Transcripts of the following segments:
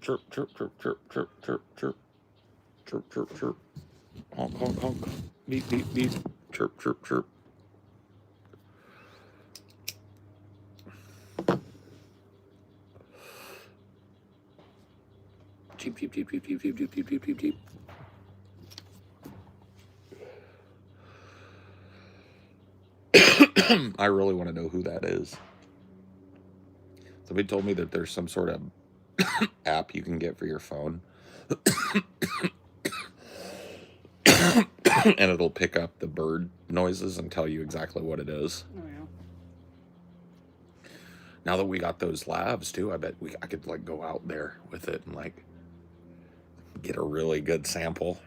chirp, chirp, chirp, chirp, chirp, chirp, chirp, chirp, chirp, chirp. Honk, honk, honk. Beep, beep, beep. Chirp, chirp, chirp. Cheep, cheep, cheep, cheep, cheep, cheep, cheep, cheep, cheep, cheep, cheep. I really want to know who that is. Somebody told me that there's some sort of app you can get for your phone. And it'll pick up the bird noises and tell you exactly what it is. Oh, yeah. Now that we got those labs too, I bet I could like go out there with it and like get a really good sample.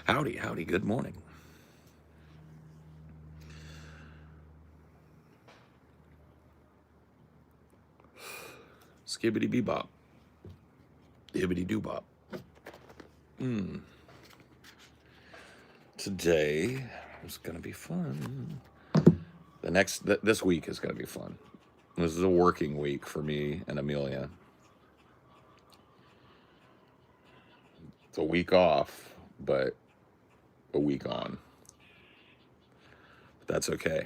Howdy, howdy, good morning. Skibbity bebop. Dibbity doobop. Today is gonna be fun. This week is gonna be fun. This is a working week for me and Amelia. It's a week off, but a week on. But that's okay.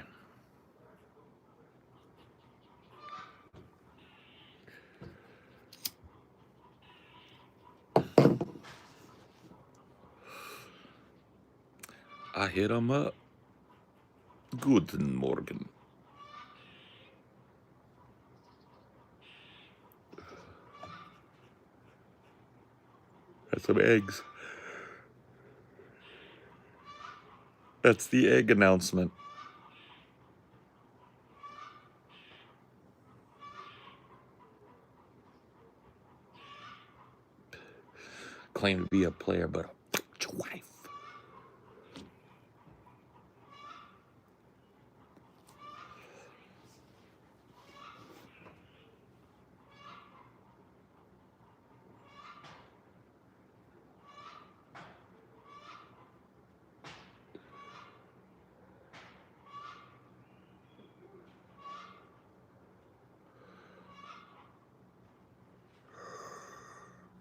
I hit him up. Guten Morgen. That's some eggs. That's the egg announcement. Claim to be a player, but a wife.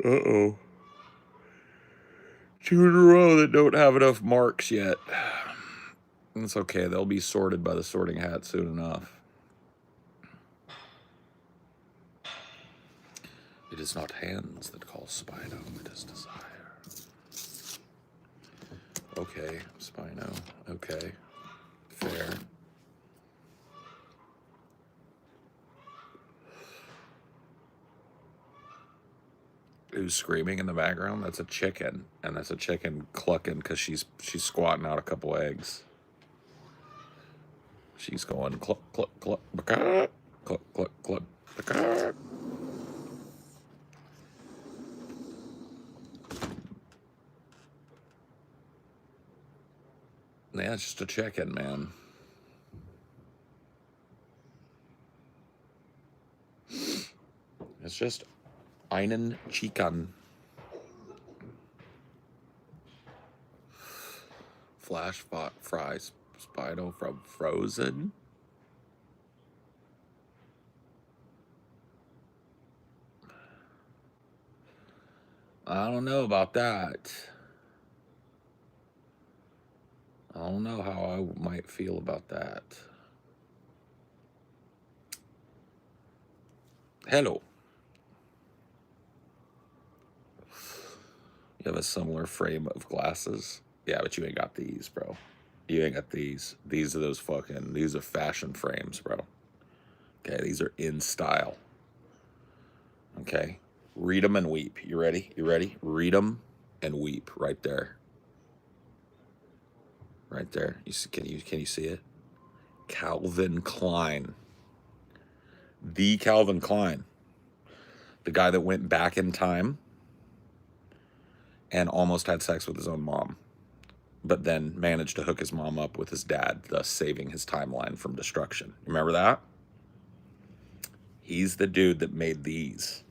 Uh-oh. 2 in a row that don't have enough marks yet. It's okay. They'll be sorted by the sorting hat soon enough. It is not hands that call Spino, it is desire. Okay, Spino. Okay. Fair. Who's screaming in the background? That's a chicken, and that's a chicken clucking because she's squatting out a couple eggs. She's going cluck cluck cluck cluck cluck cluck cluck cluck. Yeah, it's just a chicken, man. It's just einen chicken. Flash fries Spino from Frozen. I don't know about that. I don't know how I might feel about that. Hello. You have a similar frame of glasses? Yeah, but you ain't got these, bro. You ain't got these. These are these are fashion frames, bro. Okay, these are in style. Okay, read them and weep. You ready? You ready? Read them and weep right there. Right there. You see, can you see it? Calvin Klein. The Calvin Klein. The guy that went back in time and almost had sex with his own mom. but then managed to hook his mom up with his dad, thus saving his timeline from destruction. Remember that? He's the dude that made these.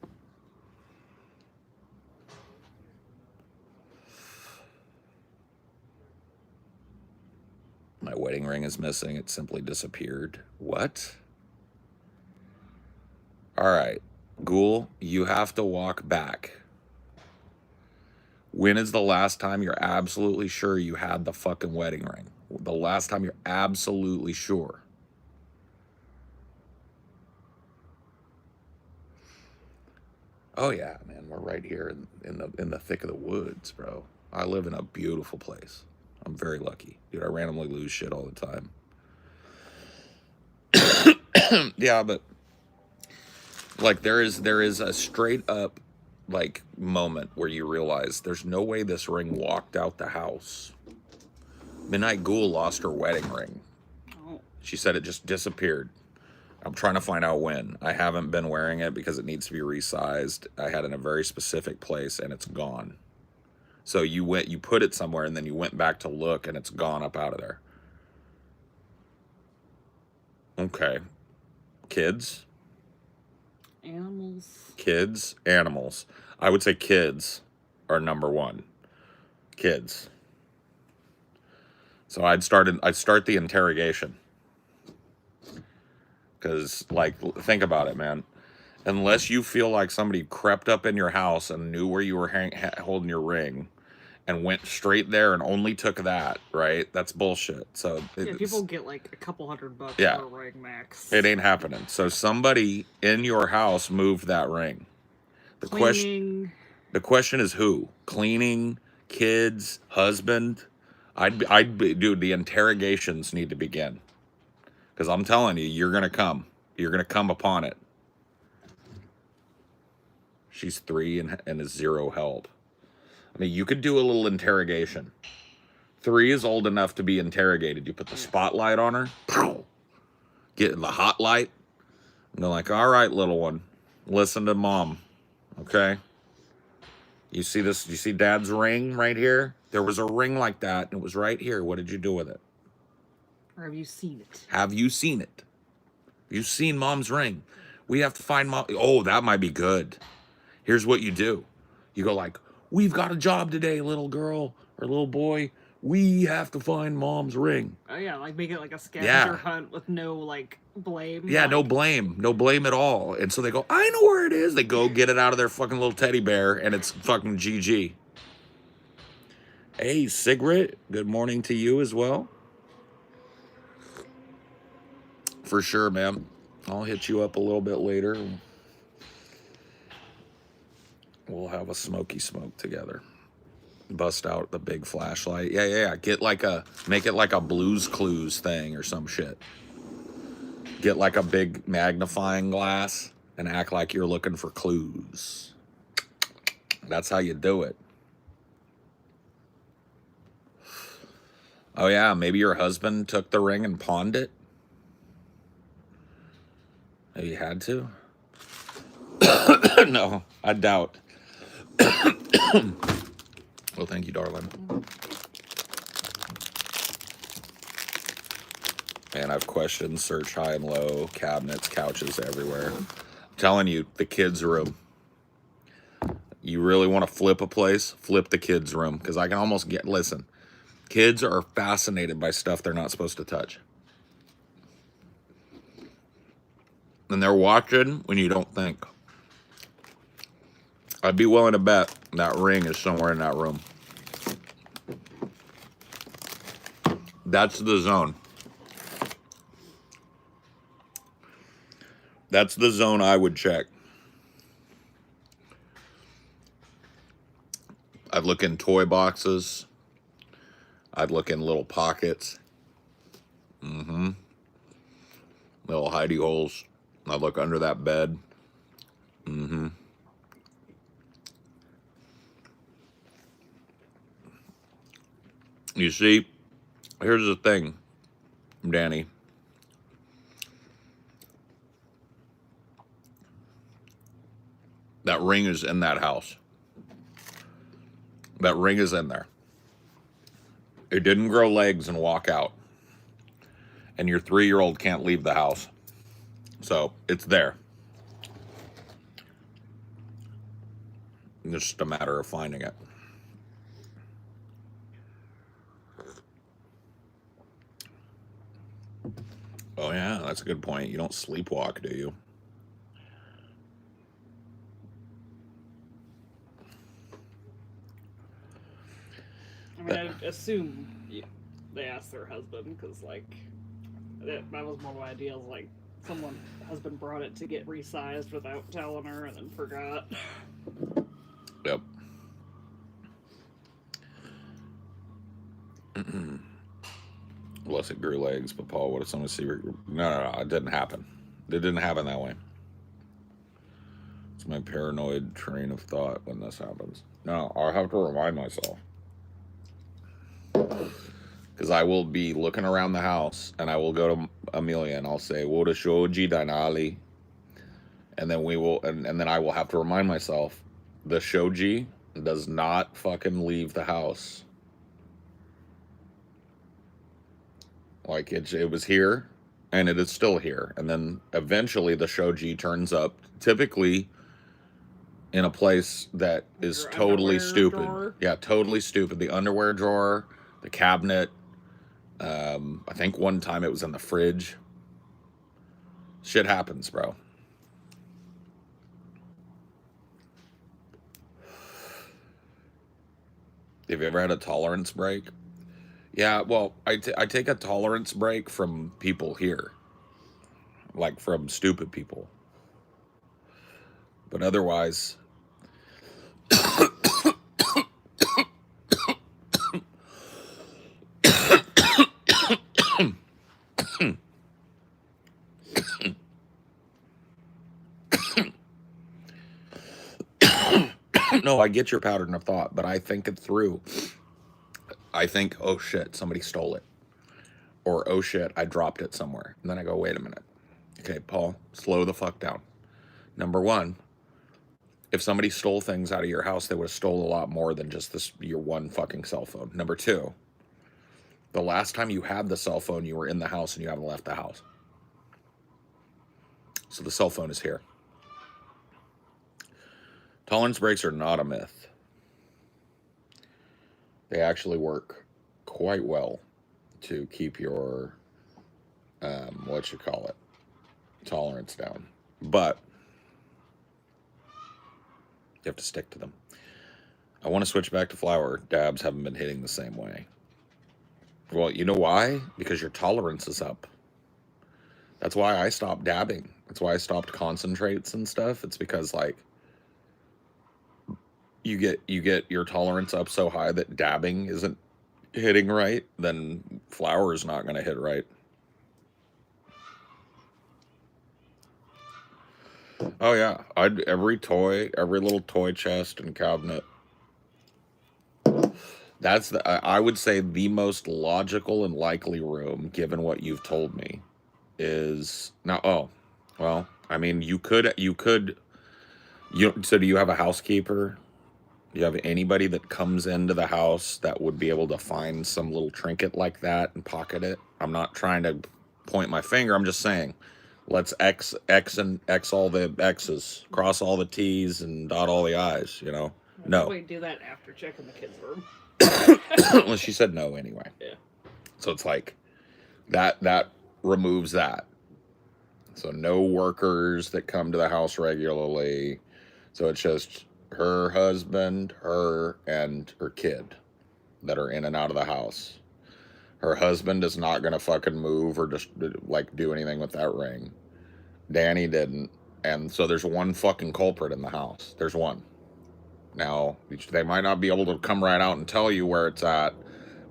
My wedding ring is missing. It simply disappeared. What? All right. Ghoul, you have to walk back. When is the last time you're absolutely sure you had the fucking wedding ring? The last time you're absolutely sure. Oh yeah, man, we're right here in the thick of the woods, bro. I live in a beautiful place. I'm very lucky, dude. I randomly lose shit all the time. Yeah, but like there is a straight up like moment where you realize there's no way this ring walked out the house. Midnight Ghoul lost her wedding ring. Oh. She said it just disappeared. I'm trying to find out when. I haven't been wearing it because it needs to be resized. I had it in a very specific place and it's gone. So you put it somewhere and then you went back to look and it's gone up out of there. Okay. Kids? Animals. Kids, animals. I would say kids are number one. Kids. So I'd start the interrogation. Because, like, think about it, man. Unless you feel like somebody crept up in your house and knew where you were holding your ring and went straight there and only took that, right? That's bullshit. So yeah, people get like a couple $100 yeah, for a ring max. It ain't happening. So somebody in your house moved that ring. Cleaning. The question is who? Cleaning, kids, husband. Dude, the interrogations need to begin. Because I'm telling you, you're going to come. You're going to come upon it. She's 3 and is 0 help. I mean, you could do a little interrogation. 3 is old enough to be interrogated. You put the spotlight on her. Get in the hot light. And they're like, all right, little one. Listen to mom. Okay? You see this? You see dad's ring right here? There was a ring like that, and it was right here. What did you do with it? Or have you seen it? Have you seen it? You've seen mom's ring. We have to find mom. Oh, that might be good. Here's what you do. You go like, we've got a job today, little girl or little boy. We have to find mom's ring. Oh yeah, like make it like a scavenger hunt with no like blame. Yeah, like... no blame at all. And so they go, I know where it is. They go get it out of their fucking little teddy bear, and it's fucking GG. Hey, Sigrid, good morning to you as well. For sure, man. I'll hit you up a little bit later. We'll have a smoky smoke together. Bust out the big flashlight. Yeah. Make it like a Blues Clues thing or some shit. Get like a big magnifying glass and act like you're looking for clues. That's how you do it. Oh yeah, maybe your husband took the ring and pawned it. Maybe you had to. No, I doubt. Well, thank you, darling. Man, I've questioned, search high and low, cabinets, couches, everywhere. I'm telling you, the kids' room. You really want to flip a place? Flip the kids' room. Because I can almost listen, kids are fascinated by stuff they're not supposed to touch. And they're watching when you don't think. I'd be willing to bet that ring is somewhere in that room. That's the zone. That's the zone I would check. I'd look in toy boxes. I'd look in little pockets. Little hidey holes. I'd look under that bed. You see, here's the thing, Danny. That ring is in that house. That ring is in there. It didn't grow legs and walk out. And your 3-year-old can't leave the house. So it's there. It's just a matter of finding it. Oh, yeah, that's a good point. You don't sleepwalk, do you? I mean, I assume they asked their husband, because, like, that was one of my ideas. Like, husband brought it to get resized without telling her and then forgot. Yep. Unless it grew legs, but Paul, what if someone's secret? No, it didn't happen. It didn't happen that way. It's my paranoid train of thought when this happens. No, I'll have to remind myself. Because I will be looking around the house and I will go to Amelia and I'll say, Woda shoji dainali. And then and then I will have to remind myself, the shoji does not fucking leave the house. Like it was here and it is still here. And then eventually the shoji turns up, typically in a place that is totally stupid. Drawer. Yeah, totally stupid. The underwear drawer, the cabinet. I think one time it was in the fridge. Shit happens, bro. Have you ever had a tolerance break? Yeah, well, I take a tolerance break from people here. Like from stupid people. But otherwise... No, I get your pattern of thought, but I think it through. I think, oh shit, somebody stole it. Or, oh shit, I dropped it somewhere. And then I go, wait a minute. Okay, Paul, slow the fuck down. Number one, if somebody stole things out of your house, they would have stole a lot more than just your one fucking cell phone. Number two, the last time you had the cell phone, you were in the house and you haven't left the house. So the cell phone is here. Tolerance breaks are not a myth. They actually work quite well to keep your, tolerance down. But you have to stick to them. I want to switch back to flour. Dabs haven't been hitting the same way. Well, you know why? Because your tolerance is up. That's why I stopped dabbing. That's why I stopped concentrates and stuff. It's because, like, you get your tolerance up so high that dabbing isn't hitting right, then flour is not going to hit right. Oh yeah, every little toy chest and cabinet. That's I would say the most logical and likely room, given what you've told me, is now. Oh, well, I mean, you could. So do you have a housekeeper? Do you have anybody that comes into the house that would be able to find some little trinket like that and pocket it? I'm not trying to point my finger. I'm just saying, let's X all the X's, cross all the T's, and dot all the I's. You know, no. We do that after checking the kids' room. Well, she said no anyway. Yeah. So it's like that removes that. So no workers that come to the house regularly. So it's just her husband, her, and her kid that are in and out of the house. Her husband is not going to fucking move or just, like, do anything with that ring. Danny didn't. And so there's one fucking culprit in the house. There's one. Now, they might not be able to come right out and tell you where it's at,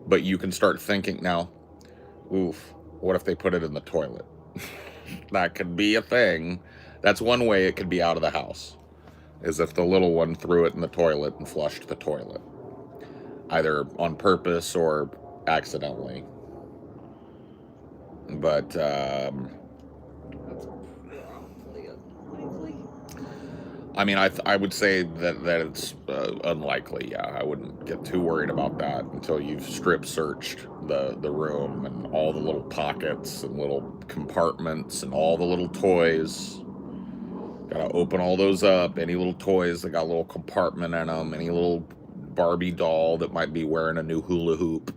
but you can start thinking now, oof, what if they put it in the toilet? That could be a thing. That's one way it could be out of the house, is if the little one threw it in the toilet and flushed the toilet, either on purpose or accidentally. But I mean, I would say that it's unlikely. Yeah, I wouldn't get too worried about that until you've strip searched the room and all the little pockets and little compartments and all the little toys. Gotta open all those up. Any little toys that got a little compartment in them. Any little Barbie doll that might be wearing a new hula hoop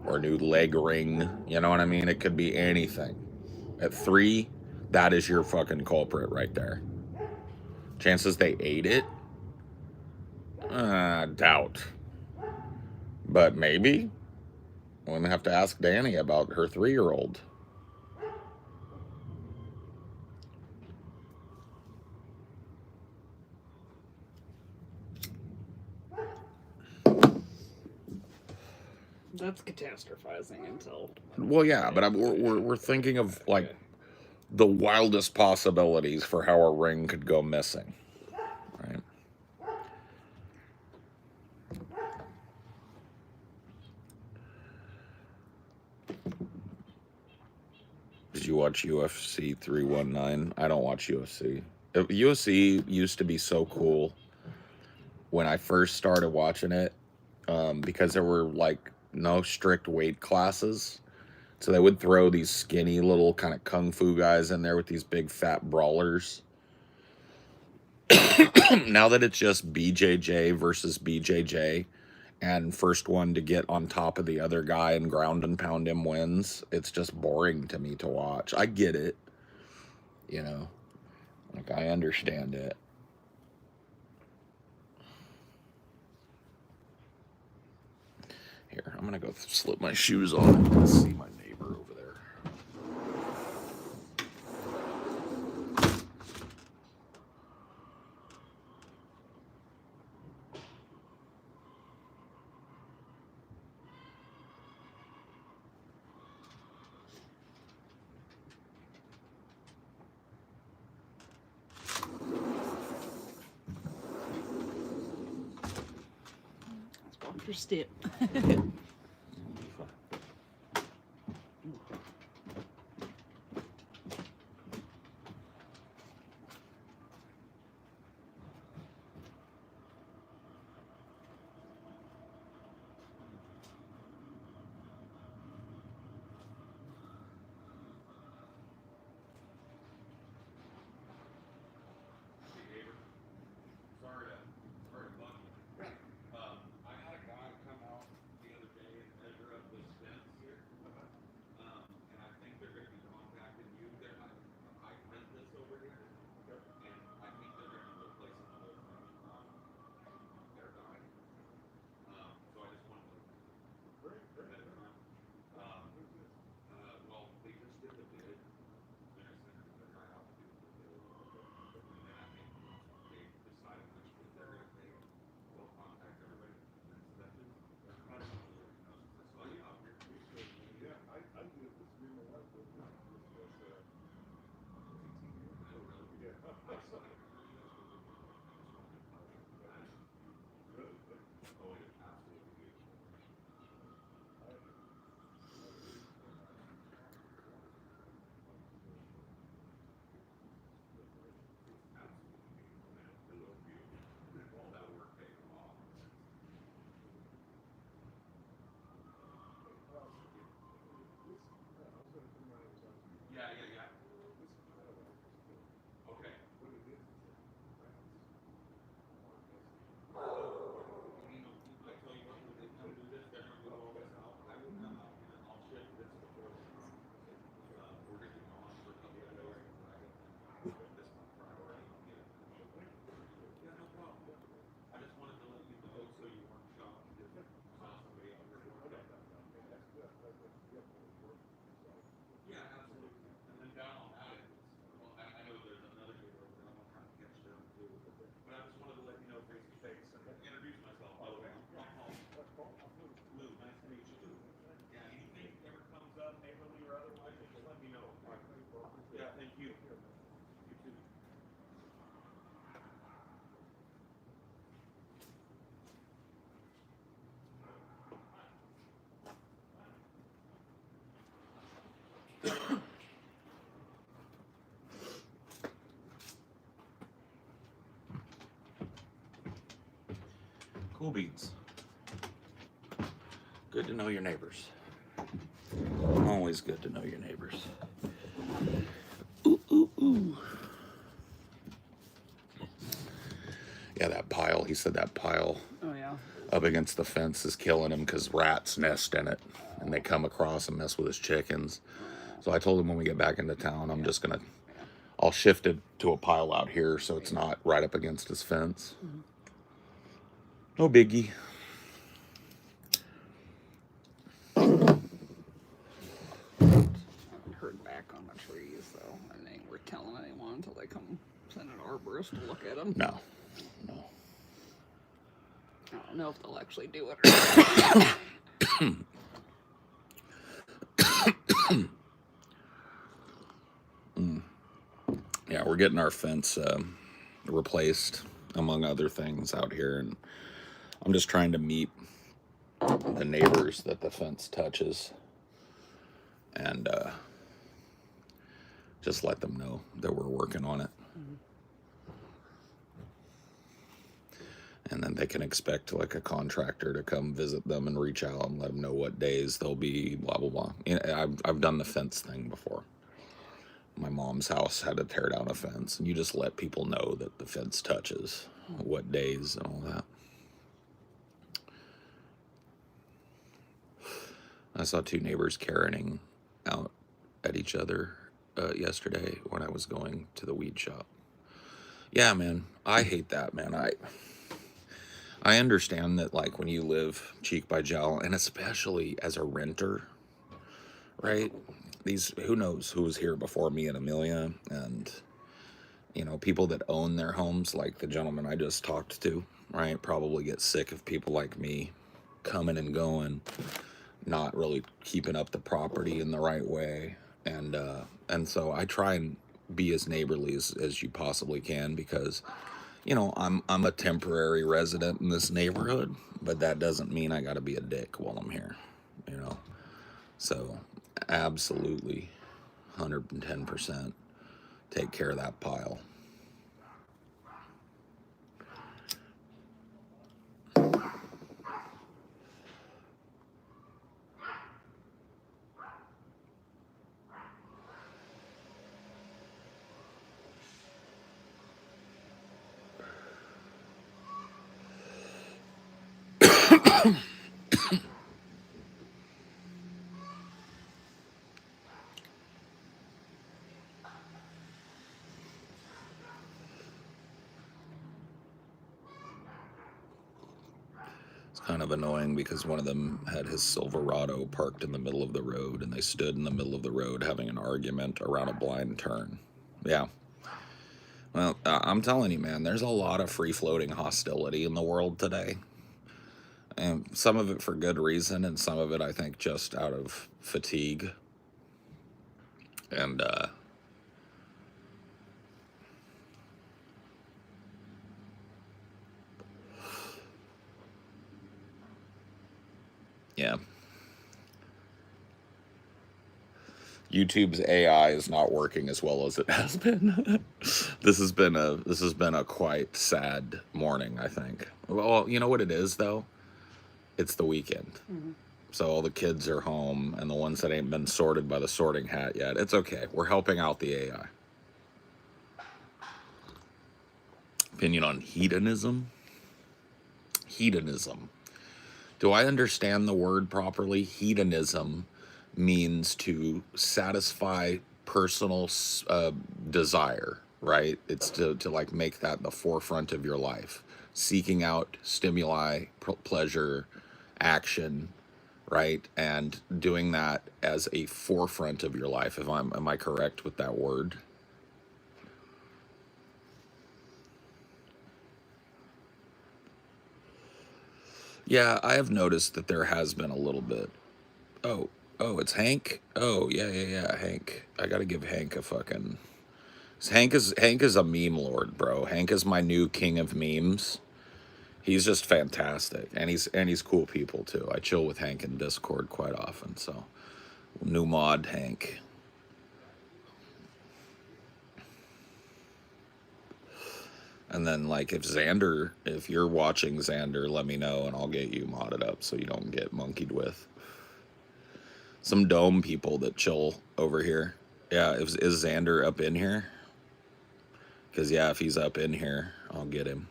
or a new leg ring. You know what I mean? It could be anything. At 3, that is your fucking culprit right there. Chances they ate it? Doubt. But maybe. I'm gonna have to ask Danny about her 3-year-old. That's catastrophizing until. Well, yeah, but we're thinking of like the wildest possibilities for how a ring could go missing, right? Did you watch UFC 319? I don't watch UFC. UFC used to be so cool when I first started watching it, because there were like no strict weight classes. So they would throw these skinny little kind of kung fu guys in there with these big fat brawlers. Now that it's just BJJ versus BJJ, and first one to get on top of the other guy and ground and pound him wins, it's just boring to me to watch. I get it, you know, like I understand it. Here, I'm gonna go slip my shoes on and see my neighbor over there. Let's watch your step. Cool beans. Good to know your neighbors. Always good to know your neighbors. Ooh, ooh, ooh. Yeah, that pile. He said that pile. Oh yeah. Up against the fence is killing him because rats nest in it, and they come across and mess with his chickens. So I told him when we get back into town, I'm just gonna, I'll shift it to a pile out here so it's not right up against his fence. No biggie. Heard back on the trees, though. I think we're telling anyone until they come send an arborist to look at them. No. I don't know if they'll actually do it or not. Yeah, we're getting our fence replaced, among other things, out here, and I'm just trying to meet the neighbors that the fence touches, and just let them know that we're working on it. And then they can expect like a contractor to come visit them and reach out and let them know what days they'll be, blah, blah, blah. You know, I've done the fence thing before. My mom's house had to tear down a fence, and you just let people know that the fence touches, what days and all that. I saw two neighbors carrying out at each other yesterday when I was going to the weed shop. Yeah, man, I hate that, man. I understand that, like, when you live cheek by jowl, and especially as a renter, right? Who knows who was here before me and Amelia, and, you know, people that own their homes, like the gentleman I just talked to, right? Probably get sick of people like me coming and going, not really keeping up the property in the right way. And so I try and be as neighborly as you possibly can, because, you know, I'm a temporary resident in this neighborhood, but that doesn't mean I got to be a dick while I'm here, you know. So absolutely 110% take care of that pile. Kind of annoying because one of them had his Silverado parked in the middle of the road, and they stood in the middle of the road having an argument around a blind turn. Yeah. Well, I'm telling you, man, there's a lot of free-floating hostility in the world today. And some of it for good reason, and some of it, I think, just out of fatigue. And, yeah. YouTube's AI is not working as well as it has been. This has been a quite sad morning, I think. Well, you know what it is, though? It's the weekend. Mm-hmm. So all the kids are home, and the ones that ain't been sorted by the sorting hat yet, it's okay. We're helping out the AI. Opinion on hedonism? Hedonism. Do I understand the word properly? Hedonism means to satisfy personal desire, right? It's to like make that the forefront of your life. Seeking out stimuli, pleasure, action, right? And doing that as a forefront of your life. Am I correct with that word? Yeah, I have noticed that there has been a little bit. Oh, it's Hank? Oh, yeah, Hank. I gotta give Hank a fucking... Hank is a meme lord, bro. Hank is my new king of memes. He's just fantastic, and he's cool people too. I chill with Hank in Discord quite often, so new mod Hank. And then, like, if you're watching Xander, let me know and I'll get you modded up so you don't get monkeyed with. Some dome people that chill over here. Yeah, is Xander up in here? Because, yeah, if he's up in here, I'll get him.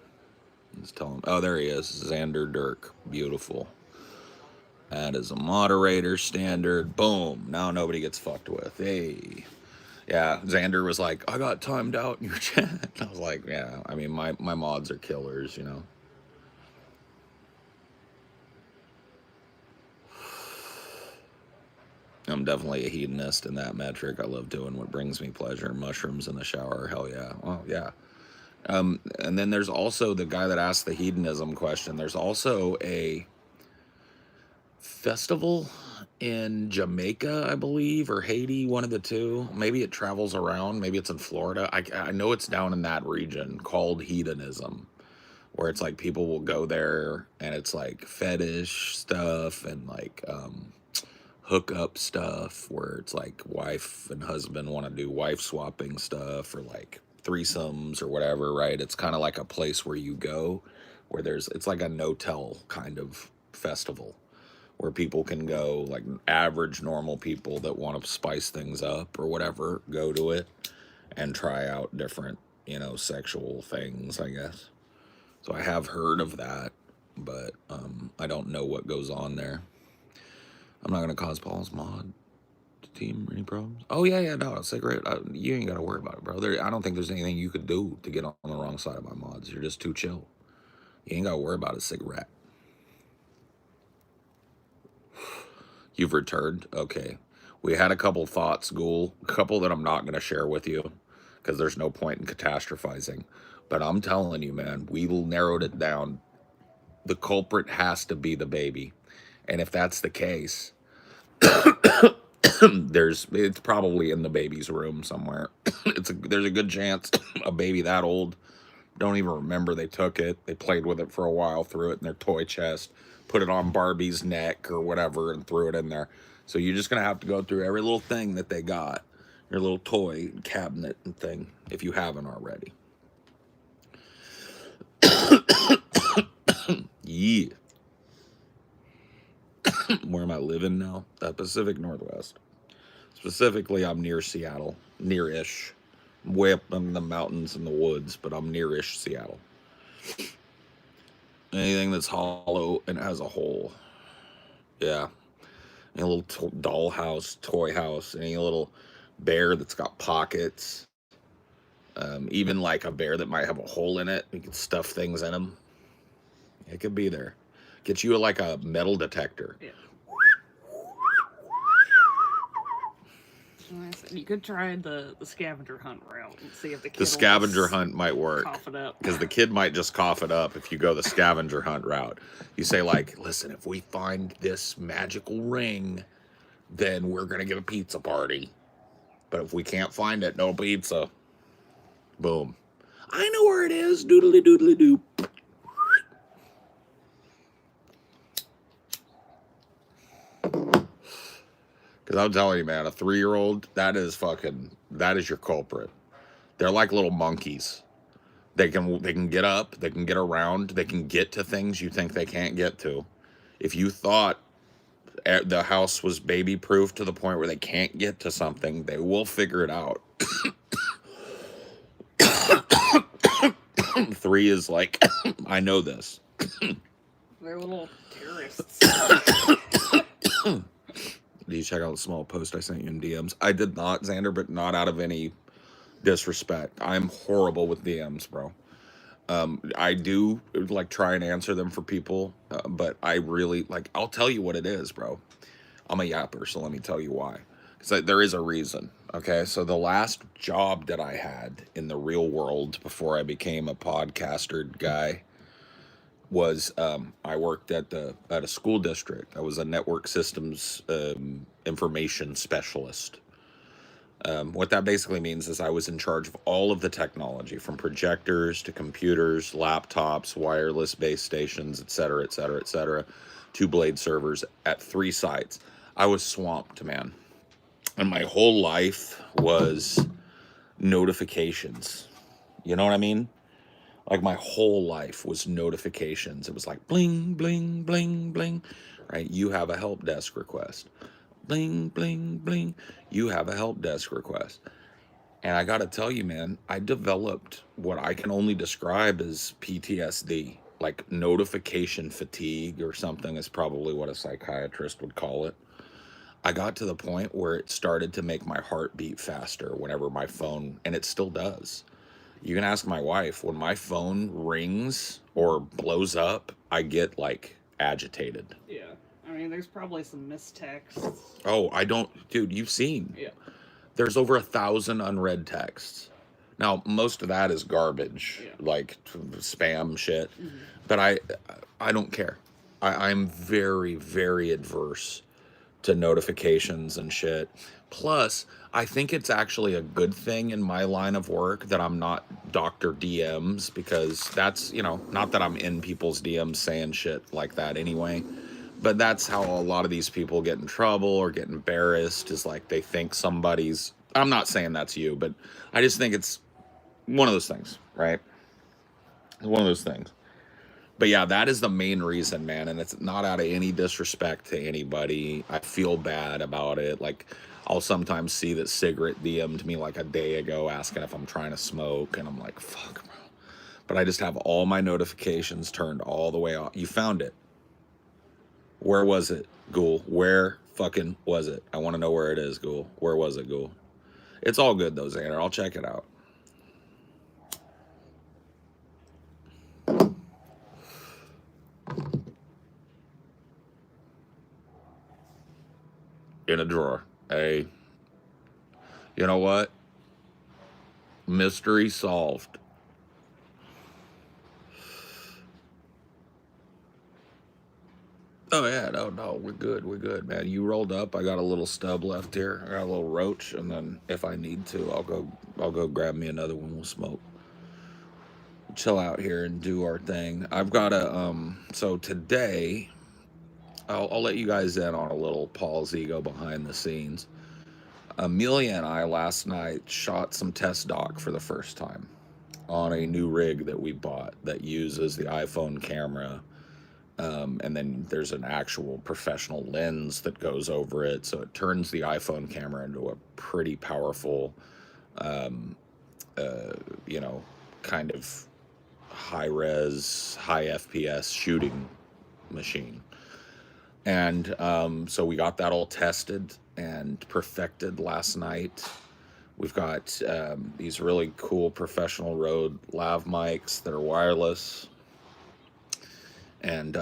Let's tell him. Oh, there he is. Xander Dirk. Beautiful. That is a moderator standard. Boom. Now nobody gets fucked with. Hey. Yeah, Xander was like, I got timed out in your chat. I was like, yeah, I mean, my mods are killers, you know. I'm definitely a hedonist in that metric. I love doing what brings me pleasure. Mushrooms in the shower. Hell yeah. Well, yeah. And then there's also the guy that asked the hedonism question. There's also a festival in Jamaica, I believe, or Haiti, one of the two. Maybe it travels around. Maybe it's in Florida. I know it's down in that region called hedonism, where it's like people will go there and it's like fetish stuff and like hookup stuff, where it's like wife and husband want to do wife swapping stuff or like threesomes or whatever, right? It's kind of like a place where you go where it's like a no-tell kind of festival where people can go, like average normal people that want to spice things up or whatever, go to it and try out different, sexual things, I guess. So I have heard of that, but I don't know what goes on there. I'm not gonna cause Paul's mod team any problems. Oh yeah, no, cigarette. You ain't gotta worry about it, bro. I don't think there's anything you could do to get on the wrong side of my mods. You're just too chill. You ain't gotta worry about a cigarette. You've returned? Okay. We had a couple thoughts, Ghoul. A couple that I'm not going to share with you because there's no point in catastrophizing. But I'm telling you, man, we narrowed it down. The culprit has to be the baby. And if that's the case, it's probably in the baby's room somewhere. There's a good chance a baby that old don't even remember they took it. They played with it for a while, threw it in their toy chest, put it on Barbie's neck or whatever, and threw it in there. So you're just going to have to go through every little thing that they got, your little toy cabinet and thing, if you haven't already. Yeah. Where am I living now? Pacific Northwest. Specifically, I'm near Seattle, near-ish. Way up in the mountains and the woods, but I'm near-ish Seattle. Anything that's hollow and has a hole. Yeah. Any little doll house, toy house, any little bear that's got pockets. Even like a bear that might have a hole in it. You can stuff things in them. It could be there. Get you like a metal detector. Yeah. You could try the scavenger hunt route and see if the scavenger hunt might work. Cough it up. Because the kid might just cough it up if you go the scavenger hunt route. You say like, listen, if we find this magical ring, then we're going to give a pizza party. But if we can't find it, no pizza. Boom. I know where it is. Doodly doodly doo. Because I'm telling you, man, a 3-year-old, that is your culprit. They're like little monkeys. They can get up, they can get around, they can get to things you think they can't get to. If you thought the house was baby proof to the point where they can't get to something, they will figure it out. 3 is like, I know this. They're little terrorists. Did you check out the small post I sent you in DMs? I did not, Xander, but not out of any disrespect. I'm horrible with DMs, bro. I do like try and answer them for people, but I really I'll tell you what it is, bro. I'm a yapper, so let me tell you why. Because there is a reason. Okay, so the last job that I had in the real world before I became a podcaster guy was I worked at a school district. I was a network systems information specialist. What that basically means is I was in charge of all of the technology, from projectors to computers, laptops, wireless base stations, et cetera, et cetera, et cetera, 2 blade servers at 3 sites. I was swamped, man. And my whole life was notifications. You know what I mean? Like my whole life was notifications. It was like bling, bling, bling, bling, right? You have a help desk request. Bling, bling, bling. You have a help desk request. And I got to tell you, man, I developed what I can only describe as PTSD, like notification fatigue or something is probably what a psychiatrist would call it. I got to the point where it started to make my heart beat faster whenever my phone, and it still does. You can ask my wife, when my phone rings or blows up, I get like agitated. Yeah. I mean, there's probably some missed texts. Oh, I don't, dude, you've seen. Yeah. There's over 1,000 unread texts. Now, most of that is garbage, Yeah. like spam shit. Mm-hmm. But I don't care. I'm very, very adverse to notifications and shit. Plus, I think it's actually a good thing in my line of work that I'm not Dr. DMs, because that's, not that I'm in people's DMs saying shit like that anyway, but that's how a lot of these people get in trouble or get embarrassed, is like they think somebody's, I'm not saying that's you, but I just think it's one of those things, right? It's one of those things. But yeah, that is the main reason, man. And it's not out of any disrespect to anybody. I feel bad about it. Like, I'll sometimes see that Cigarette DM'd me like a day ago asking if I'm trying to smoke. And I'm like, fuck, bro. But I just have all my notifications turned all the way off. You found it. Where was it, Ghoul? Where fucking was it? I want to know where it is, Ghoul. Where was it, Ghoul? It's all good, though, Xander. I'll check it out. In a drawer. Hey, you know what? Mystery solved. Oh yeah, no, we're good, man. You rolled up. I got a little stub left here. I got a little roach, and then if I need to, I'll go grab me another one. We'll smoke. Chill out here and do our thing. I've got so today, I'll let you guys in on a little Paul's ego behind the scenes. Amelia and I last night shot some test doc for the first time on a new rig that we bought that uses the iPhone camera. And then there's an actual professional lens that goes over it. So it turns the iPhone camera into a pretty powerful, kind of high res, high FPS shooting machine. And so we got that all tested and perfected last night. We've got these really cool professional Rode lav mics that are wireless. And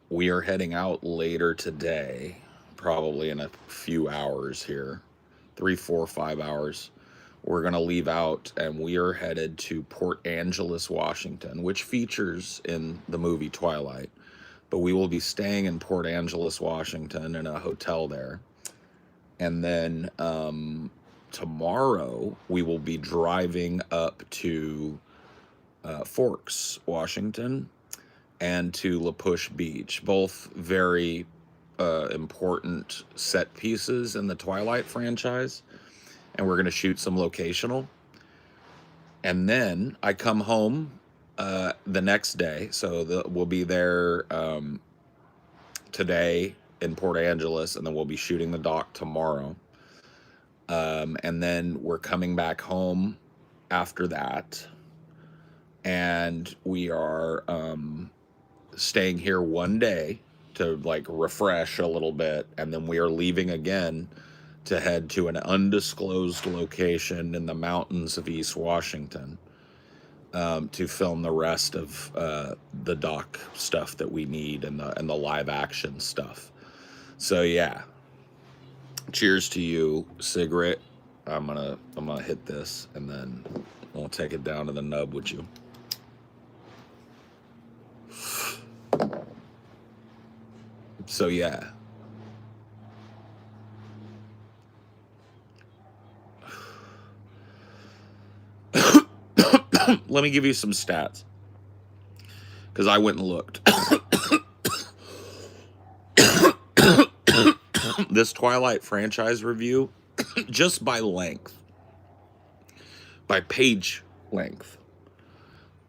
we are heading out later today, probably in a few hours here, 3, 4, 5 hours. We're going to leave out and we are headed to Port Angeles, Washington, which features in the movie Twilight. But we will be staying in Port Angeles, Washington in a hotel there. And then tomorrow we will be driving up to Forks, Washington, and to La Push Beach, both very important set pieces in the Twilight franchise. And we're going to shoot some locational. And then I come home the next day. So we'll be there today in Port Angeles, and then we'll be shooting the doc tomorrow. And then we're coming back home after that. And we are staying here one day to like refresh a little bit, and then we are leaving again to head to an undisclosed location in the mountains of East Washington to film the rest of the doc stuff that we need and the live action stuff. So yeah, cheers to you, Cigarette. I'm gonna hit this and then we'll take it down to the nub with you. So yeah. Let me give you some stats, because I went and looked. This Twilight franchise review, just by length, by page length,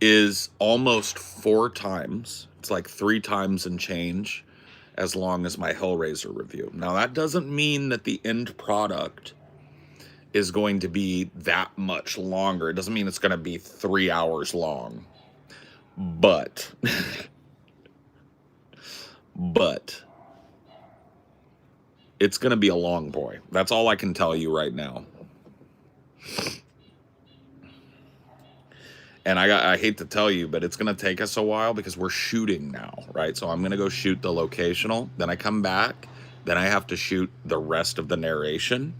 is almost 4 times. It's like 3 times and change as long as my Hellraiser review. Now, that doesn't mean that the end product is going to be that much longer. It doesn't mean it's going to be 3 hours long. But, but, it's going to be a long boy. That's all I can tell you right now. And I hate to tell you, but it's going to take us a while because we're shooting now, right? So I'm going to go shoot the locational. Then I come back. Then I have to shoot the rest of the narration.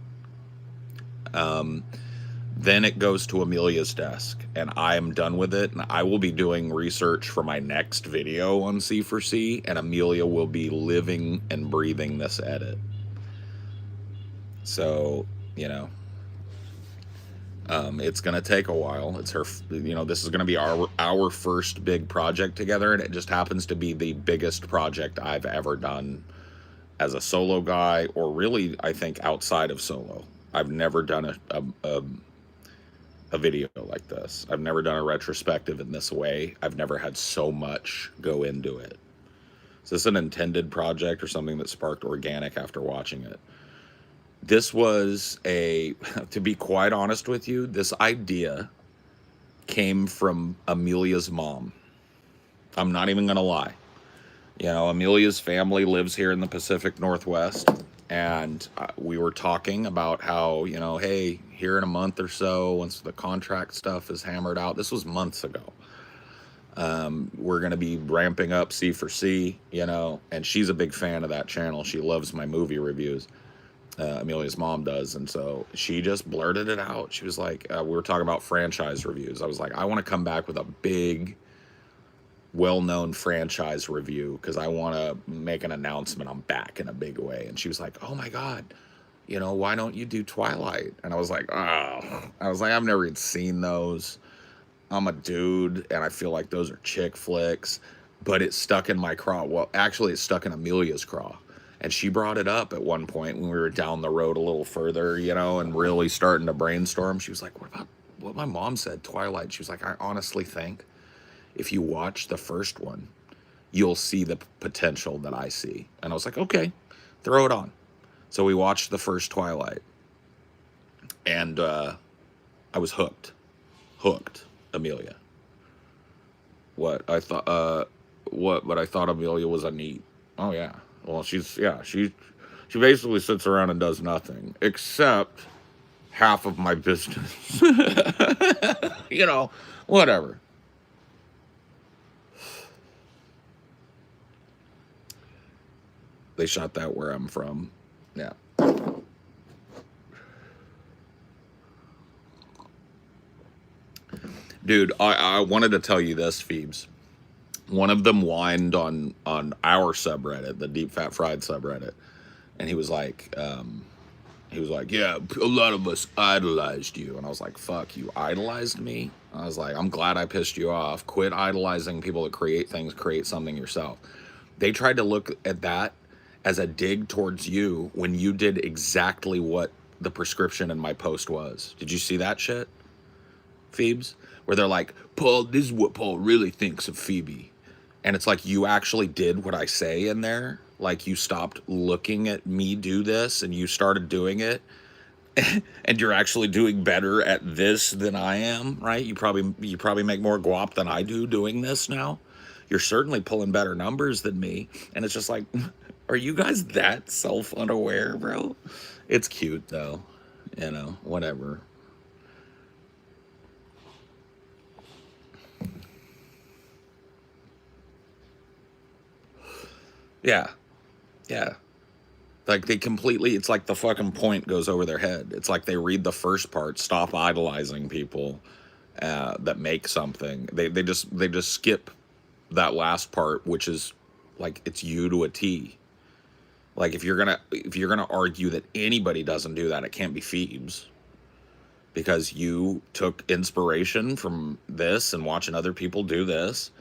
Then it goes to Amelia's desk, and I am done with it. And I will be doing research for my next video on C4C, and Amelia will be living and breathing this edit. So, you know, it's going to take a while. It's her, you know, this is going to be our first big project together, and it just happens to be the biggest project I've ever done as a solo guy, or really, I think, outside of solo. I've never done a video like this. I've never done a retrospective in this way. I've never had so much go into it. Is this an intended project or something that sparked organic after watching it? This was to be quite honest with you, this idea came from Amelia's mom. I'm not even going to lie. You know, Amelia's family lives here in the Pacific Northwest, and we were talking about how, you know, hey, here in a month or so, once the contract stuff is hammered out, this was months ago, we're going to be ramping up C4C, you know, and she's a big fan of that channel. She loves my movie reviews. Amelia's mom does, and so she just blurted it out. She was like, we were talking about franchise reviews. I was like, I want to come back with a big, well-known franchise review because I want to make an announcement I'm back in a big way. And she was like, oh my God, you know, why don't you do Twilight? And I was like, I've never even seen those. I'm a dude, and I feel like those are chick flicks, but it's stuck in my craw. Well, actually, it's stuck in Amelia's craw. And she brought it up at one point when we were down the road a little further, you know, and really starting to brainstorm. She was like, what about what my mom said, Twilight? She was like, I honestly think if you watch the first one, you'll see the potential that I see. And I was like, okay, throw it on. So we watched the first Twilight. And I was hooked. Hooked, Amelia. But I thought Amelia was a neat. Oh, yeah. Well, she basically sits around and does nothing except half of my business. You know, whatever. They shot that where I'm from. Yeah. Dude, I wanted to tell you this, Phoebes. One of them whined on our subreddit, the Deep Fat Fried subreddit, and he was like, yeah, a lot of us idolized you. And I was like, fuck, you idolized me? I was like, I'm glad I pissed you off. Quit idolizing people that create things, create something yourself. They tried to look at that as a dig towards you when you did exactly what the prescription in my post was. Did you see that shit, Phoebes? Where they're like, Paul, this is what Paul really thinks of Phoebe. And it's like, you actually did what I say in there. Like, you stopped looking at me do this and you started doing it. And you're actually doing better at this than I am, right? You probably make more guap than I do doing this now. You're certainly pulling better numbers than me. And it's just like, are you guys that self-unaware, bro? It's cute, though. You know, whatever. Yeah. Yeah. Like, it's like the fucking point goes over their head. It's like they read the first part, stop idolizing people that make something. They just skip that last part, which is like, it's you to a T. Like, if you're gonna argue that anybody doesn't do that, it can't be Phoebes. Because you took inspiration from this and watching other people do this.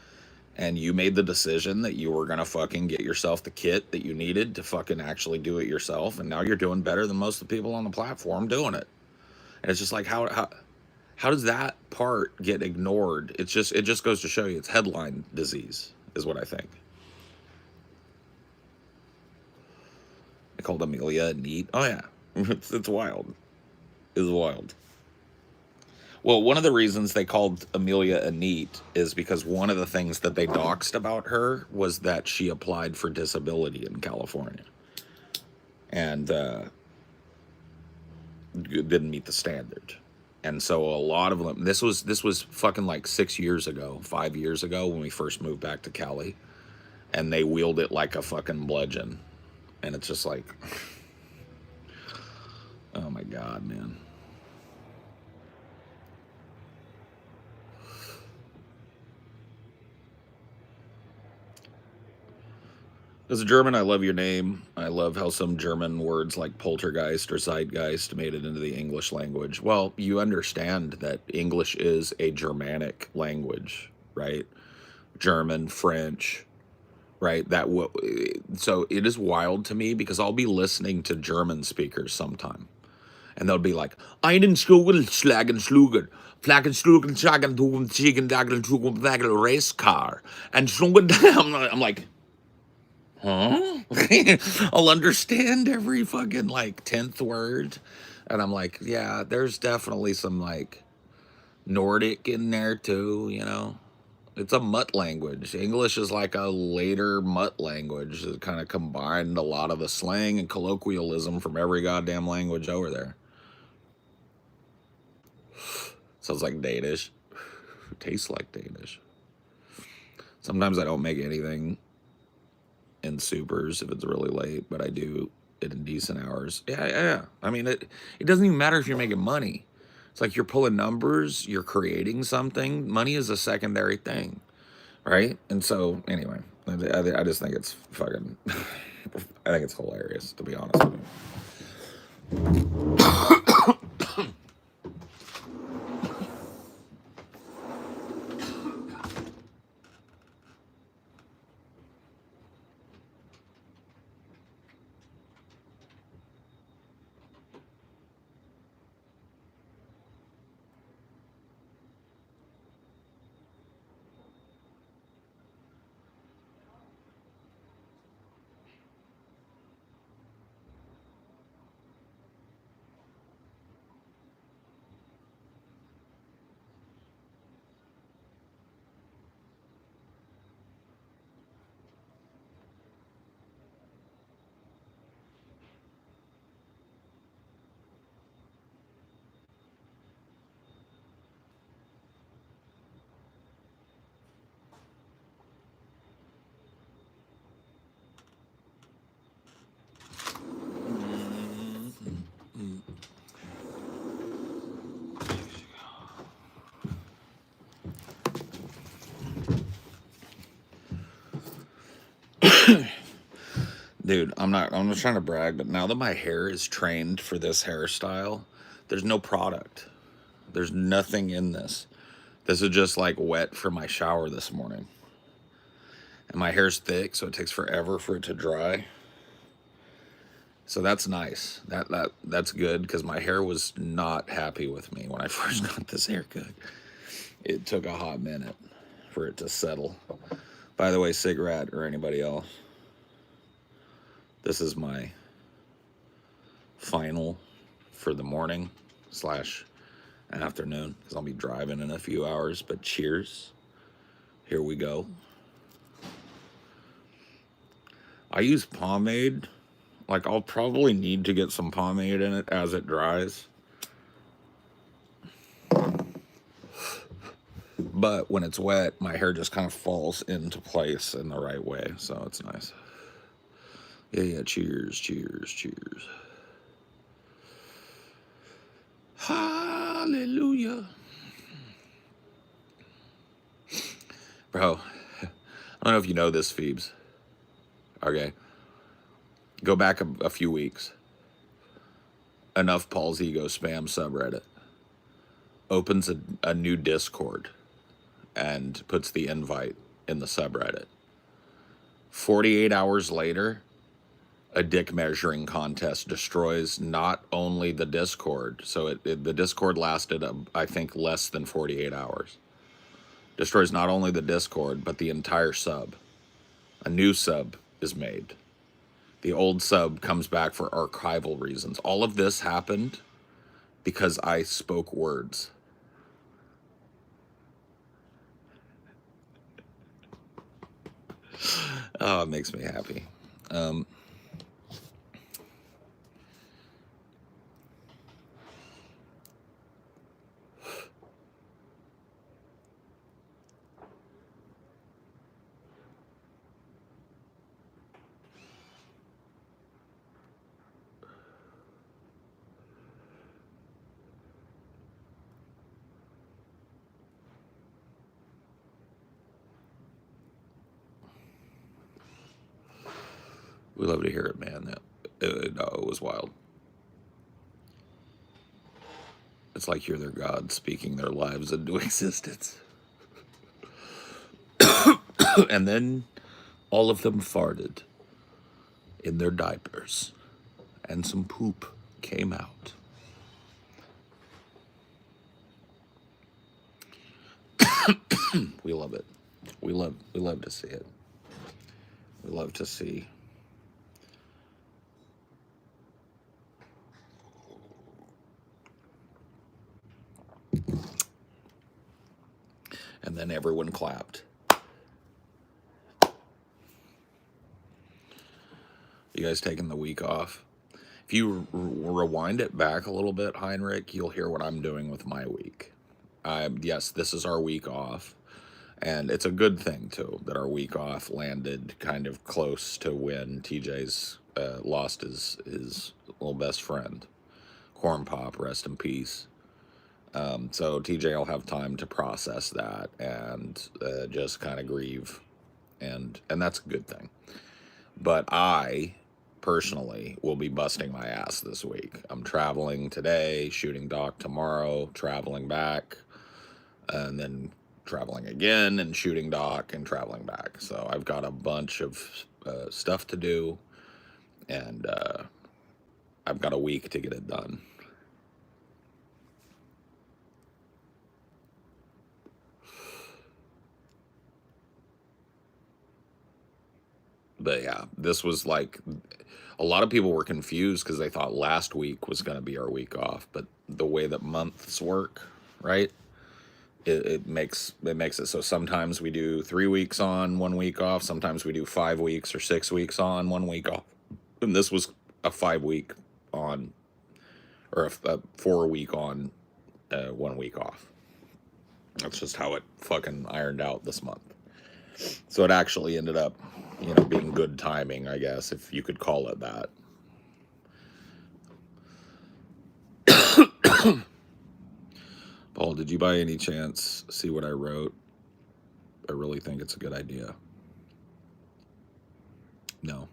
And you made the decision that you were going to fucking get yourself the kit that you needed to fucking actually do it yourself. And now you're doing better than most of the people on the platform doing it. And it's just like, how How does that part get ignored? It just goes to show you it's headline disease, is what I think. They called Amelia neat. Oh yeah, it's wild. It's wild. Well, one of the reasons they called Amelia a neat is because one of the things that they doxed about her was that she applied for disability in California and didn't meet the standard. And so a lot of them. This was fucking like 6 years ago, 5 years ago when we first moved back to Cali, and they wheeled it like a fucking bludgeon, and it's just like, oh my god, man. As a German, I love your name. I love how some German words like poltergeist or zeitgeist made it into the English language. Well, you understand that English is a Germanic language, right? German, French, right? So it is wild to me because I'll be listening to German speakers sometime, and they'll be like, "Einen Schlugen, Schlagen, Schlugen, Flagen, Schlugen, Schlagen, Tugen, Chicken, Dagen, Tugen, Dagen, Race Car," and Schlugen. I'm like, huh? I'll understand every fucking like 10th word. And I'm like, yeah, there's definitely some like Nordic in there too, you know? It's a mutt language. English is like a later mutt language that kind of combined a lot of the slang and colloquialism from every goddamn language over there. Sounds like Danish. Tastes like Danish. Sometimes I don't make anything in supers if it's really late, but I do it in decent hours. Yeah. I mean, it doesn't even matter if you're making money. It's like you're pulling numbers, you're creating something. Money is a secondary thing, right? And so, anyway, I just think it's fucking, I think it's hilarious, to be honest with you. Dude, I'm not trying to brag, but now that my hair is trained for this hairstyle, there's no product. There's nothing in this. This is just like wet from my shower this morning. And my hair's thick, so it takes forever for it to dry. So that's nice. That's good because my hair was not happy with me when I first got this haircut. It took a hot minute for it to settle. By the way, cigarette or anybody else, this is my final for the morning / afternoon because I'll be driving in a few hours. But cheers. Here we go. I use pomade. Like, I'll probably need to get some pomade in it as it dries. But when it's wet, my hair just kind of falls into place in the right way. So it's nice. Yeah, cheers. Hallelujah. Bro, I don't know if you know this, Phoebes. Okay. Go back a few weeks. Enough Paul's Ego spam subreddit. Opens a new Discord and puts the invite in the subreddit. 48 hours later, a dick measuring contest destroys not only the Discord, so the Discord lasted, I think, less than 48 hours. Destroys not only the Discord, but the entire sub. A new sub is made. The old sub comes back for archival reasons. All of this happened because I spoke words. Oh, it makes me happy. We love to hear it, man. It was wild. It's like you're their God speaking their lives into existence. And then all of them farted in their diapers, and some poop came out. We love it. We love to see it. We love to see. And then everyone clapped. You guys taking the week off? If you rewind it back a little bit, Heinrich, you'll hear what I'm doing with my week. Yes, this is our week off. And it's a good thing, too, that our week off landed kind of close to when TJ's lost his little best friend. Corn Pop, rest in peace. So TJ will have time to process that and just kind of grieve. And that's a good thing. But I, personally, will be busting my ass this week. I'm traveling today, shooting doc tomorrow, traveling back, and then traveling again and shooting doc and traveling back. So I've got a bunch of stuff to do, and I've got a week to get it done. But yeah, this was like, a lot of people were confused because they thought last week was going to be our week off. But the way that months work, right? It makes it so sometimes we do 3 weeks on, 1 week off. Sometimes we do 5 weeks or 6 weeks on, 1 week off. And this was a 5 week on, or a 4 week on, 1 week off. That's just how it fucking ironed out this month. So it actually ended up, being good timing, I guess, if you could call it that. Paul, did you by any chance see what I wrote? I really think it's a good idea. No.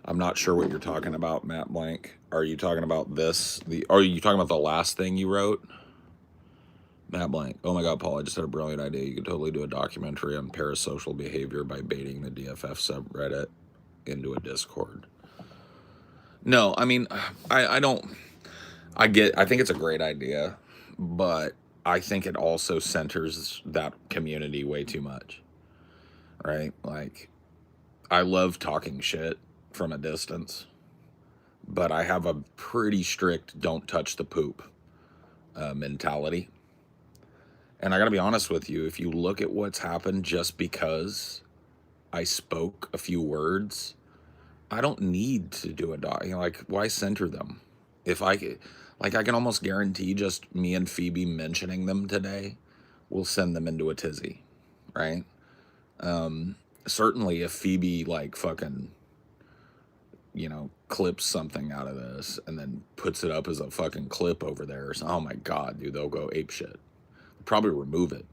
I'm not sure what you're talking about, Matt Blank. Are you talking about this? Are you talking about the last thing you wrote? Matt Blank. Oh my God, Paul, I just had a brilliant idea. You could totally do a documentary on parasocial behavior by baiting the DFF subreddit into a Discord. No, I mean, I think it's a great idea, but I think it also centers that community way too much, right? Like, I love talking shit from a distance, but I have a pretty strict don't touch the poop mentality. And I gotta be honest with you, if you look at what's happened just because I spoke a few words, I don't need to do a doc. Like, why center them? If I can almost guarantee just me and Phoebe mentioning them today will send them into a tizzy, right? Certainly if Phoebe fucking, clips something out of this and then puts it up as a fucking clip over there, oh my God, dude, they'll go ape shit. Probably remove it.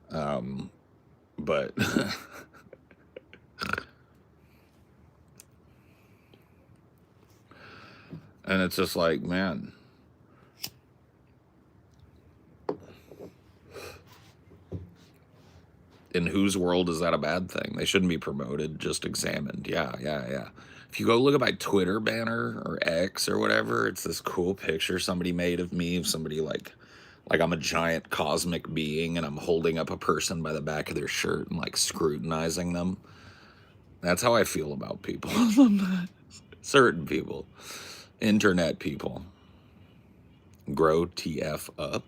But and it's just like, man, In whose world is that a bad thing? They shouldn't be promoted, just examined. Yeah, yeah, yeah. If you go look at my Twitter banner or X or whatever, it's this cool picture somebody made of me, of somebody like I'm a giant cosmic being and I'm holding up a person by the back of their shirt and like scrutinizing them. That's how I feel about people. Certain people. Internet people. Grow TF up.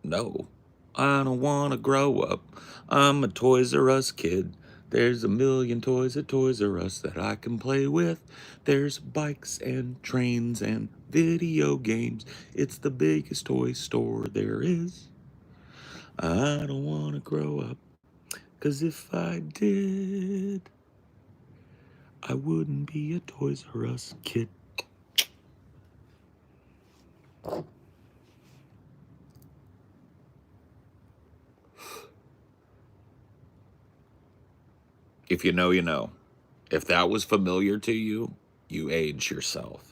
No. I don't want to grow up. I'm a Toys R Us kid. There's a million toys at Toys R Us that I can play with. There's bikes and trains and video games. It's the biggest toy store there is. I don't want to grow up, 'cause if I did, I wouldn't be a Toys R Us kid. If you know, you know. If that was familiar to you, you age yourself.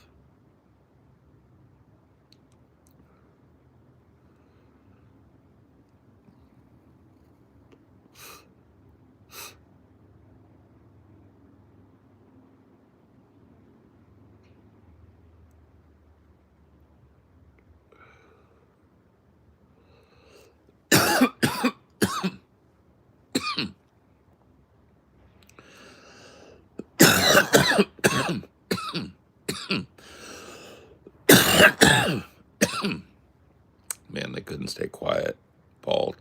Man, they couldn't stay quiet. Paul,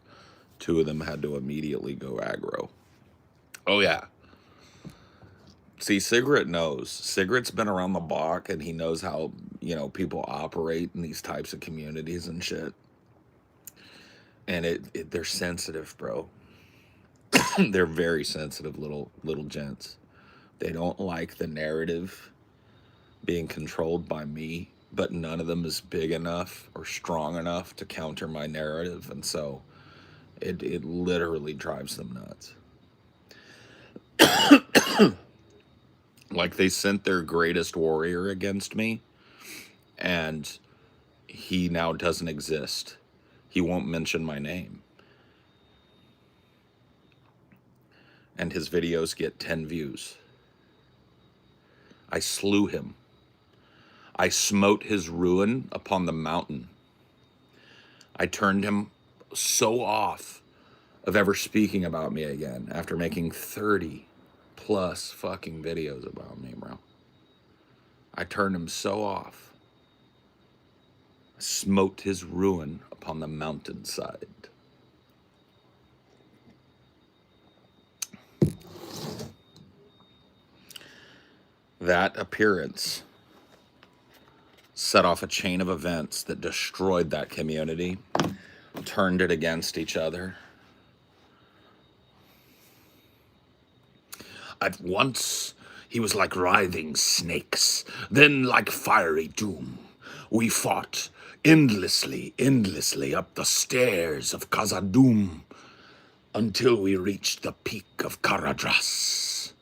two of them had to immediately go aggro. Oh, yeah. See, Sigrid knows. Sigrid's been around the block and he knows how, people operate in these types of communities and shit. And they're sensitive, bro. They're very sensitive little gents. They don't like the narrative being controlled by me, but none of them is big enough or strong enough to counter my narrative, and so it literally drives them nuts. Like, they sent their greatest warrior against me, and he now doesn't exist. He won't mention my name. And his videos get 10 views. I slew him. I smote his ruin upon the mountain. I turned him so off of ever speaking about me again after making 30 plus fucking videos about me, bro. I turned him so off. I smote his ruin upon the mountainside. That appearance set off a chain of events that destroyed that community, turned it against each other. At once, he was like writhing snakes, then like fiery doom. We fought endlessly up the stairs of Khazad-dûm until we reached the peak of Karadras.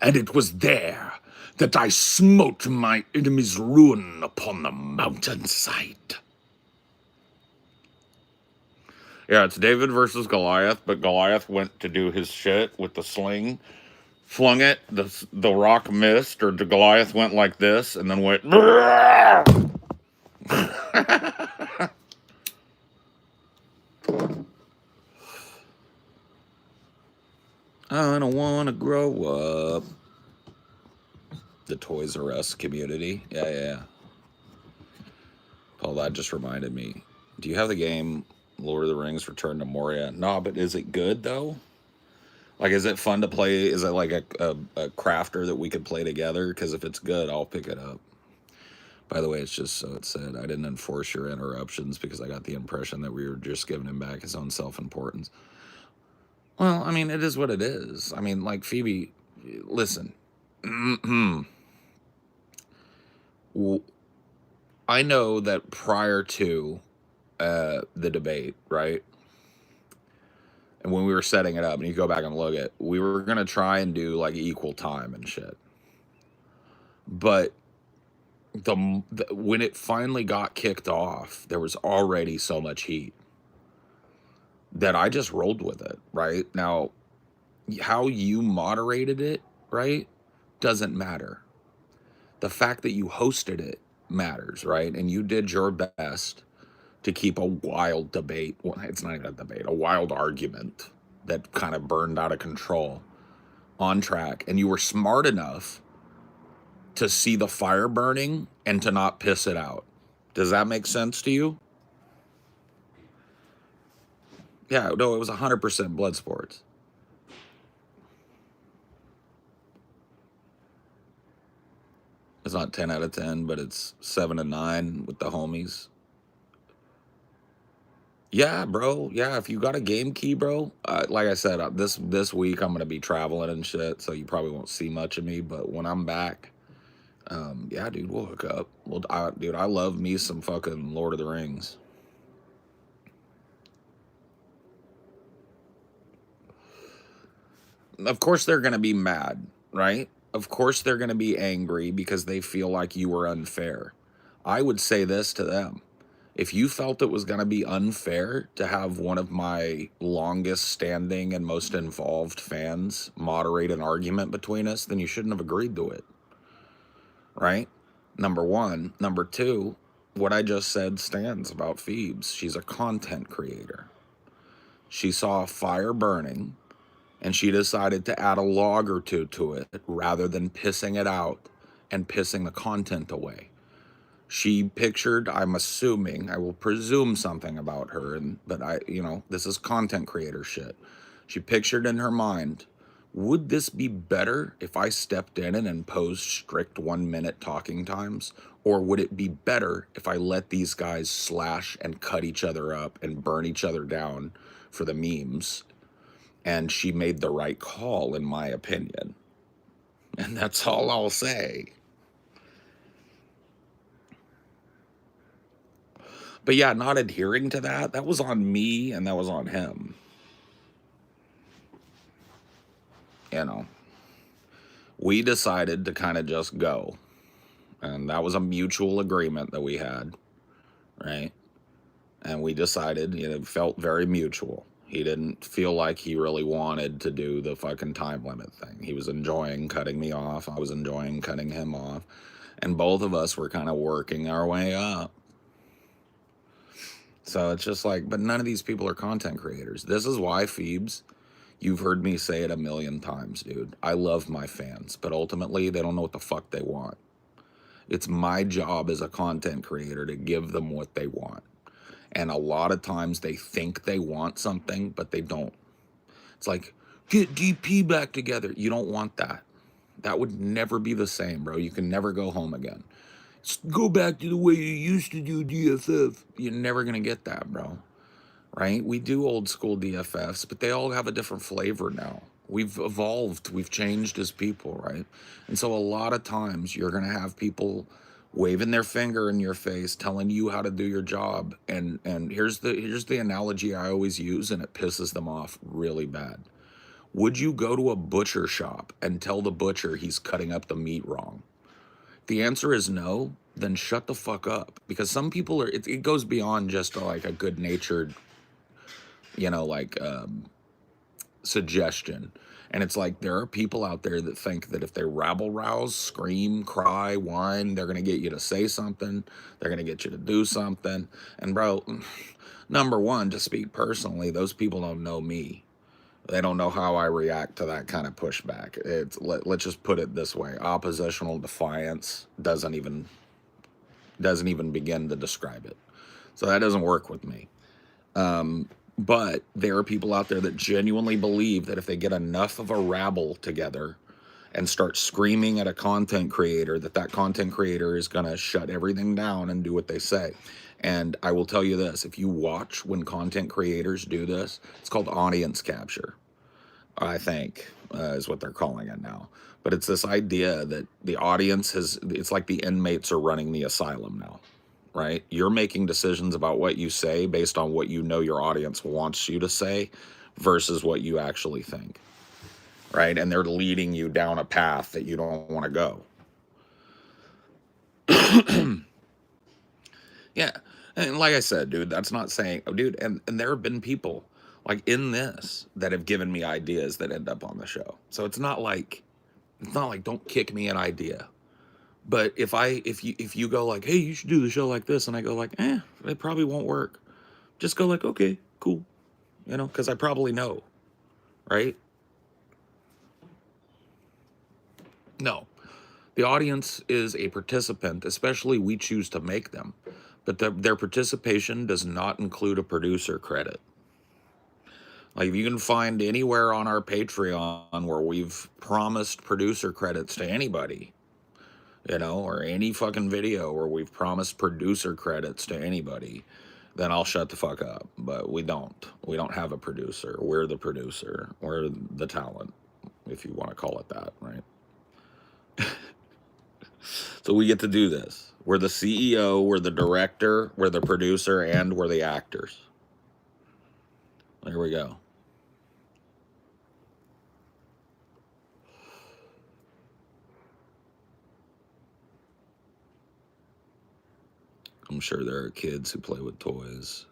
And it was there that I smote my enemy's ruin upon the mountainside. Yeah, it's David versus Goliath, but Goliath went to do his shit with the sling, flung it, the rock missed, or the Goliath went like this, and then went... I don't want to grow up. The Toys R Us community. Yeah. Paul, that just reminded me. Do you have the game Lord of the Rings Return to Moria? No, but is it good, though? Like, is it fun to play? Is it like a crafter that we could play together? Because if it's good, I'll pick it up. By the way, it's just so it said. I didn't enforce your interruptions because I got the impression that we were just giving him back his own self-importance. Well, I mean, it is what it is. I mean, like, Phoebe, listen. I know that prior to the debate, right? And when we were setting it up, and you go back and look at, we were going to try and do like equal time and shit. But when it finally got kicked off, there was already so much heat that I just rolled with it, right? Now, how you moderated it, right, doesn't matter. The fact that you hosted it matters, right? And you did your best to keep a wild debate. Well, it's not even a debate, a wild argument that kind of burned out of control on track. And you were smart enough to see the fire burning and to not piss it out. Does that make sense to you? Yeah, no, it was 100% blood sports. It's not 10 out of 10, but it's 7 to 9 with the homies. Yeah, bro. Yeah, if you got a game key, bro. Like I said, this week I'm gonna be traveling and shit, so you probably won't see much of me. But when I'm back, yeah, dude, we'll hook up. Well, dude, I love me some fucking Lord of the Rings. Of course they're gonna be mad, right? Of course they're gonna be angry because they feel like you were unfair. I would say this to them. If you felt it was going to be unfair to have one of my longest standing and most involved fans moderate an argument between us, then you shouldn't have agreed to it. Right? Number one. Number two, what I just said stands about Phoebes. She's a content creator. She saw a fire burning and she decided to add a log or two to it rather than pissing it out and pissing the content away. She pictured, I'm assuming, I will presume something about her, but this is content creator shit. She pictured in her mind, would this be better if I stepped in and imposed strict 1 minute talking times? Or would it be better if I let these guys slash and cut each other up and burn each other down for the memes? And she made the right call, in my opinion. And that's all I'll say. But yeah, not adhering to that was on me and that was on him. You know, we decided to kind of just go. And that was a mutual agreement that we had, right? And we decided, it felt very mutual. He didn't feel like he really wanted to do the fucking time limit thing. He was enjoying cutting me off. I was enjoying cutting him off. And both of us were kind of working our way up. So it's just like, but none of these people are content creators. This is why, Phoebes, you've heard me say it a million times, dude. I love my fans, but ultimately they don't know what the fuck they want. It's my job as a content creator to give them what they want. And a lot of times they think they want something, but they don't. It's like, get DP back together. You don't want that. That would never be the same, bro. You can never go home again. Go back to the way you used to do DFF. You're never going to get that, bro. Right? We do old school DFFs, but they all have a different flavor now. We've evolved. We've changed as people, right? And so a lot of times you're going to have people waving their finger in your face, telling you how to do your job. And here's the analogy I always use, and it pisses them off really bad. Would you go to a butcher shop and tell the butcher he's cutting up the meat wrong? The answer is no, then shut the fuck up. Because some people it goes beyond just like a good natured, suggestion. And it's like, there are people out there that think that if they rabble rouse, scream, cry, whine, they're going to get you to say something. They're going to get you to do something. And bro, number one, to speak personally, those people don't know me. They don't know how I react to that kind of pushback. Let's just put it this way: oppositional defiance doesn't even begin to describe it. So that doesn't work with me. But there are people out there that genuinely believe that if they get enough of a rabble together and start screaming at a content creator, that content creator is going to shut everything down and do what they say. And I will tell you this, if you watch when content creators do this, it's called audience capture, I think, is what they're calling it now. But it's this idea that the audience it's like the inmates are running the asylum now, right? You're making decisions about what you say based on what you know your audience wants you to say versus what you actually think, right? And they're leading you down a path that you don't want to go. Yeah. And like I said, dude, that's not saying, oh, dude, and there have been people like in this that have given me ideas that end up on the show. So it's not like don't kick me an idea. But if you go like, hey, you should do the show like this, and I go like, it probably won't work. Just go like, okay, cool, because I probably know, right? No, the audience is a participant, especially we choose to make them, but their participation does not include a producer credit. Like if you can find anywhere on our Patreon where we've promised producer credits to anybody, or any fucking video where we've promised producer credits to anybody, then I'll shut the fuck up. But we don't. We don't have a producer. We're the producer. We're the talent, if you want to call it that, right? So we get to do this. We're the CEO, we're the director, we're the producer, and we're the actors. There we go. I'm sure there are kids who play with toys.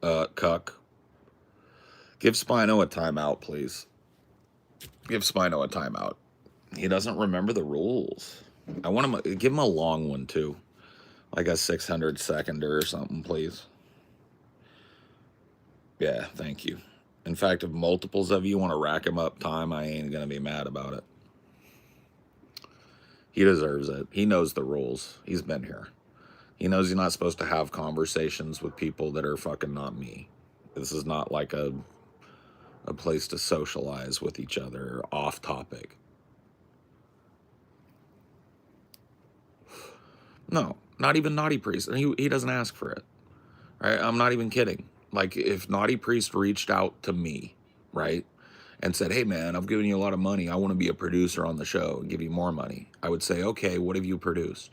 Cuck. Give Spino a timeout, please. Give Spino a timeout. He doesn't remember the rules. I want him to give him a long one too, like a 600 seconder or something, please. Yeah, thank you. In fact, if multiples of you want to rack him up time, I ain't gonna be mad about it. He deserves it. He knows the rules. He's been here. He knows he's not supposed to have conversations with people that are fucking not me. This is not like a place to socialize with each other off topic. No, not even Naughty Priest. And he doesn't ask for it. Right? I'm not even kidding. Like if Naughty Priest reached out to me, right, and said, hey man, I've given you a lot of money. I want to be a producer on the show and give you more money. I would say, okay, what have you produced?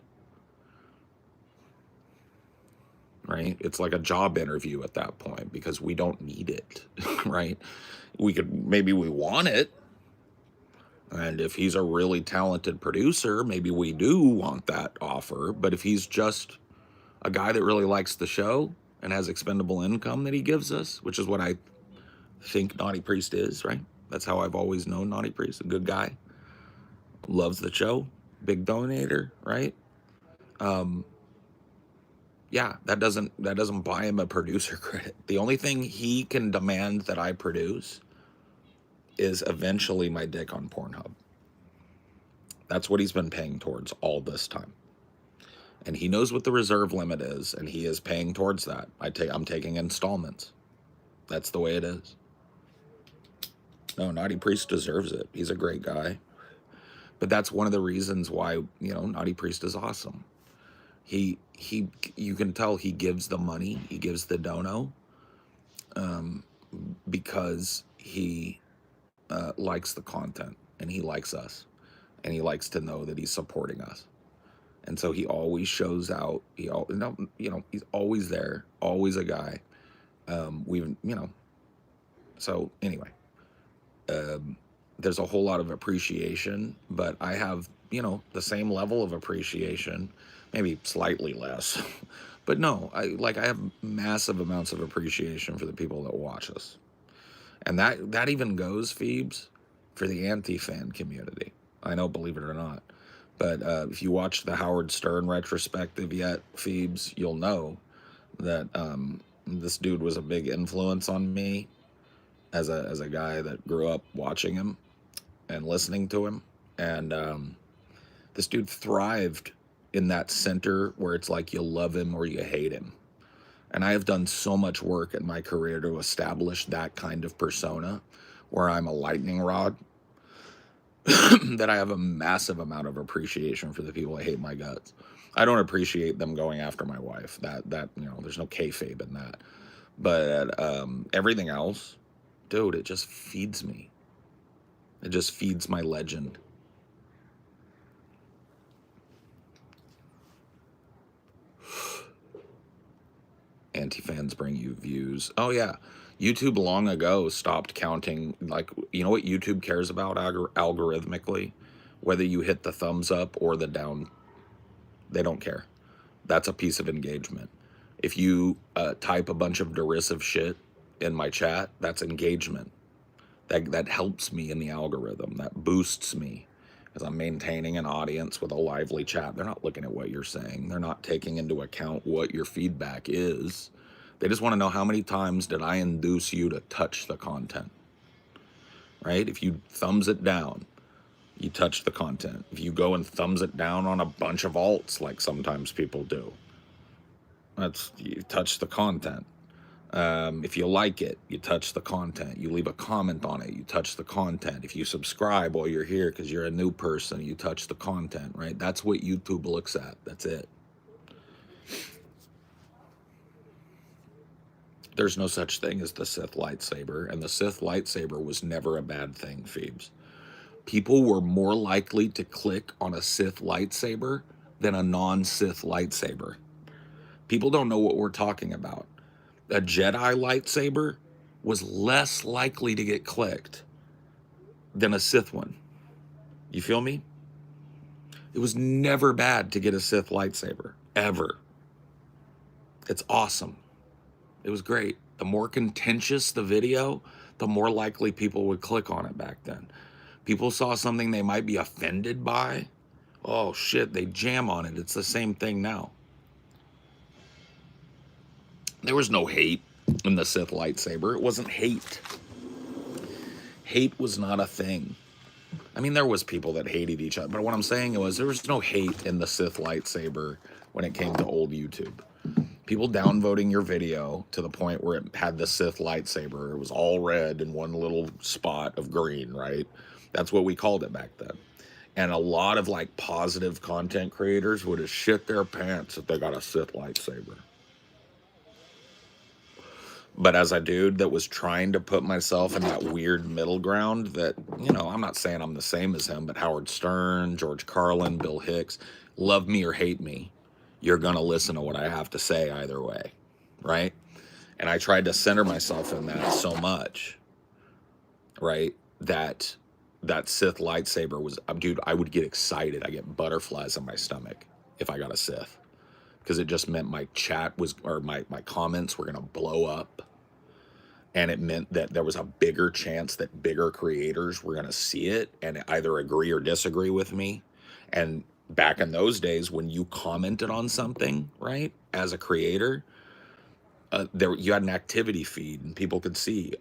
Right? It's like a job interview at that point because we don't need it, right? Maybe we want it. And if he's a really talented producer, maybe we do want that offer. But if he's just a guy that really likes the show and has expendable income that he gives us, which is what I think Naughty Priest is, right? That's how I've always known Naughty Priest, a good guy, loves the show, big donator, right? Yeah, that doesn't buy him a producer credit. The only thing he can demand that I produce is eventually my dick on Pornhub. That's what he's been paying towards all this time. And he knows what the reserve limit is, and he is paying towards that. I'm taking installments. That's the way it is. No, Naughty Priest deserves it. He's a great guy. But that's one of the reasons why, Naughty Priest is awesome. You can tell he gives the money, he gives the dono, because he likes the content and he likes us and he likes to know that he's supporting us. And so he always shows out. He's always there, always a guy. So anyway, there's a whole lot of appreciation, but I have, the same level of appreciation, maybe slightly less, but no, I have massive amounts of appreciation for the people that watch us. And that even goes, Phoebes, for the anti-fan community. I know, believe it or not. But if you watch the Howard Stern retrospective yet, Phoebes, you'll know that this dude was a big influence on me as a guy that grew up watching him and listening to him. And this dude thrived in that center where it's like you love him or you hate him. And I have done so much work in my career to establish that kind of persona where I'm a lightning rod that I have a massive amount of appreciation for the people that hate my guts. I don't appreciate them going after my wife. That there's no kayfabe in that. But everything else, dude, it just feeds me. It just feeds my legend. Anti-fans bring you views. Oh yeah, YouTube long ago stopped counting. Like, you know what YouTube cares about algorithmically? Whether you hit the thumbs up or the down They don't care. That's a piece of engagement. If you type a bunch of derisive shit in my chat, that's engagement. That helps me in the algorithm. That boosts me because I'm maintaining an audience with a lively chat. They're not looking at what you're saying. They're not taking into account what your feedback is. They just want to know how many times did I induce you to touch the content, right? If you thumbs it down, you touch the content. If you go and thumbs it down on a bunch of alts, like sometimes people do, you touch the content. If you like it, you touch the content. You leave a comment on it, you touch the content. If you subscribe while you're here because you're a new person, you touch the content, right? That's what YouTube looks at. That's it. There's no such thing as the Sith lightsaber, and the Sith lightsaber was never a bad thing, Phoebes. People were more likely to click on a Sith lightsaber than a non-Sith lightsaber. People don't know what we're talking about. A Jedi lightsaber was less likely to get clicked than a Sith one. You feel me? It was never bad to get a Sith lightsaber, ever. It's awesome. It was great. The more contentious the video, the more likely people would click on it back then. People saw something they might be offended by. Oh shit, they jam on it. It's the same thing now. There was no hate in the Sith lightsaber. It wasn't hate. Hate was not a thing. I mean, there was people that hated each other, but what I'm saying was there was no hate in the Sith lightsaber when it came to old YouTube. People downvoting your video to the point where it had the Sith lightsaber. It was all red and one little spot of green, right? That's what we called it back then. And a lot of like positive content creators would have shit their pants if they got a Sith lightsaber. But as a dude that was trying to put myself in that weird middle ground that, you know, I'm not saying I'm the same as him, but Howard Stern, George Carlin, Bill Hicks, love me or hate me, you're going to listen to what I have to say either way, right? And I tried to center myself in that so much, right, that Sith lightsaber was, dude, I would get excited. I get butterflies in my stomach if I got a Sith. Because it just meant my chat was, or my comments were going to blow up. And it meant that there was a bigger chance that bigger creators were going to see it and either agree or disagree with me. And back in those days, when you commented on something, right, as a creator, you had an activity feed and people could see,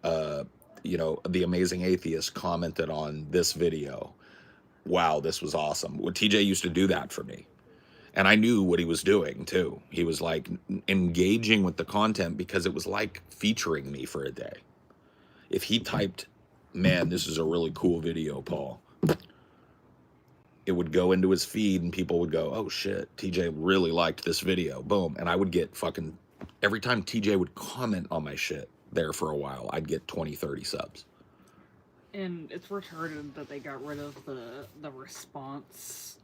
you know, The Amazing Atheist commented on this video. Wow, this was awesome. Well, TJ used to do that for me. And I knew what he was doing too. He was like engaging with the content because it was like featuring me for a day. If he typed, man, this is a really cool video, Paul, it would go into his feed and people would go, oh shit, TJ really liked this video. Boom. And I would get fucking, every time TJ would comment on my shit there for a while, I'd get 20, 30 subs. And it's retarded that they got rid of the response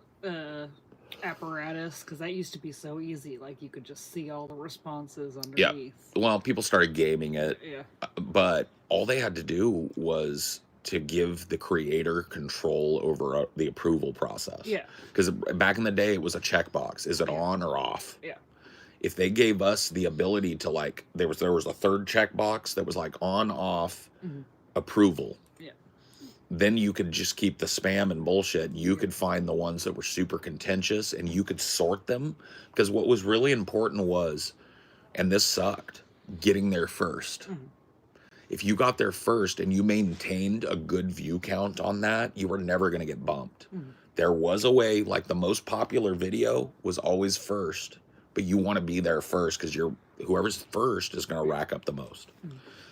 apparatus, because that used to be so easy. Like, you could just see all the responses underneath. Yeah. Well, people started gaming it. Yeah. But all they had to do was to give the creator control over the approval process. Yeah. Because back in the day, it was a checkbox. Is it on or off? Yeah. If they gave us the ability to, like, there was a third checkbox that was like on, off, approval. Yeah. Then you could just keep the spam and bullshit. You could find the ones that were super contentious and you could sort them. Because what was really important was, and this sucked, getting there first. If you got there first and you maintained a good view count on that, you were never going to get bumped. There was a way, like the most popular video was always first, but you want to be there first because whoever's first is going to rack up the most.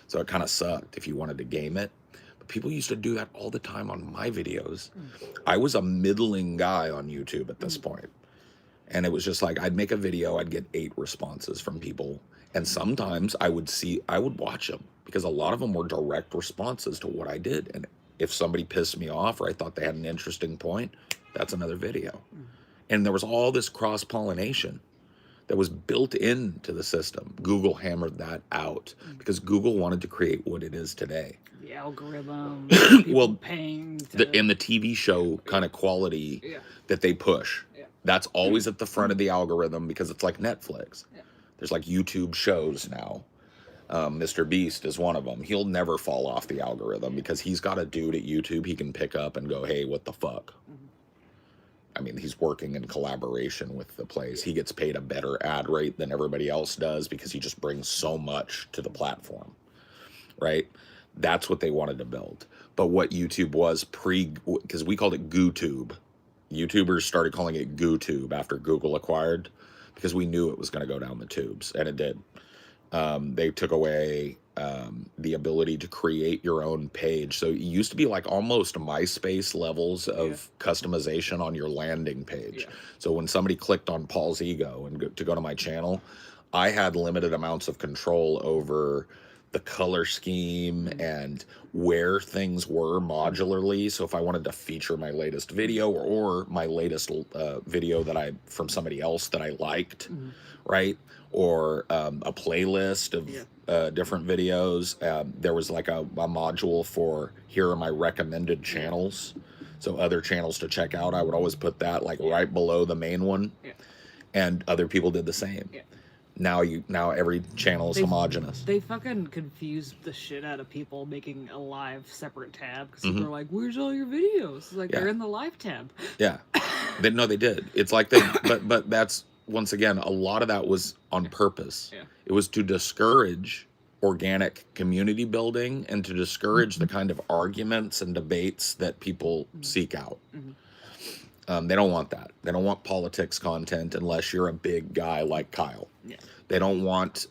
So it kind of sucked if you wanted to game it. But people used to do that all the time on my videos. I was a middling guy on YouTube at this point. And it was just like, I'd make a video, I'd get 8 responses from people. And sometimes I would watch them because a lot of them were direct responses to what I did. And if somebody pissed me off or I thought they had an interesting point, that's another video. And there was all this cross-pollination that was built into the system. Google hammered that out because Google wanted to create what it is today. The algorithm, well, paying in the TV show kind of quality that they push. That's always at the front of the algorithm because it's like Netflix. Yeah. There's like YouTube shows now. Mr. Beast is one of them. He'll never fall off the algorithm because he's got a dude at YouTube he can pick up and go, hey, what the fuck? Mm-hmm. I mean, he's working in collaboration with the place. He gets paid a better ad rate than everybody else does because he just brings so much to the platform, right? That's what they wanted to build. But what YouTube was because we called it GooTube. YouTubers started calling it GooTube after Google acquired because we knew it was going to go down the tubes, and it did. They took away the ability to create your own page. So it used to be like almost MySpace levels of customization on your landing page. Yeah. So when somebody clicked on Paul's Ego and to go to my channel, I had limited amounts of control over the color scheme and where things were modularly. So if I wanted to feature my latest video or my latest video that from somebody else that I liked, right? Or a playlist of different videos. There was like a module for here are my recommended channels. So other channels to check out. I would always put that like right below the main one. Yeah. And other people did the same. Yeah. Now every channel is homogenous. They fucking confused the shit out of people making a live separate tab because people are like, "Where's all your videos?" Like they're in the live tab. Yeah, they did. It's like but that's once again a lot of that was on purpose. Yeah. It was to discourage organic community building and to discourage the kind of arguments and debates that people seek out. They don't want that. They don't want politics content unless you're a big guy like Kyle. Yeah. They don't want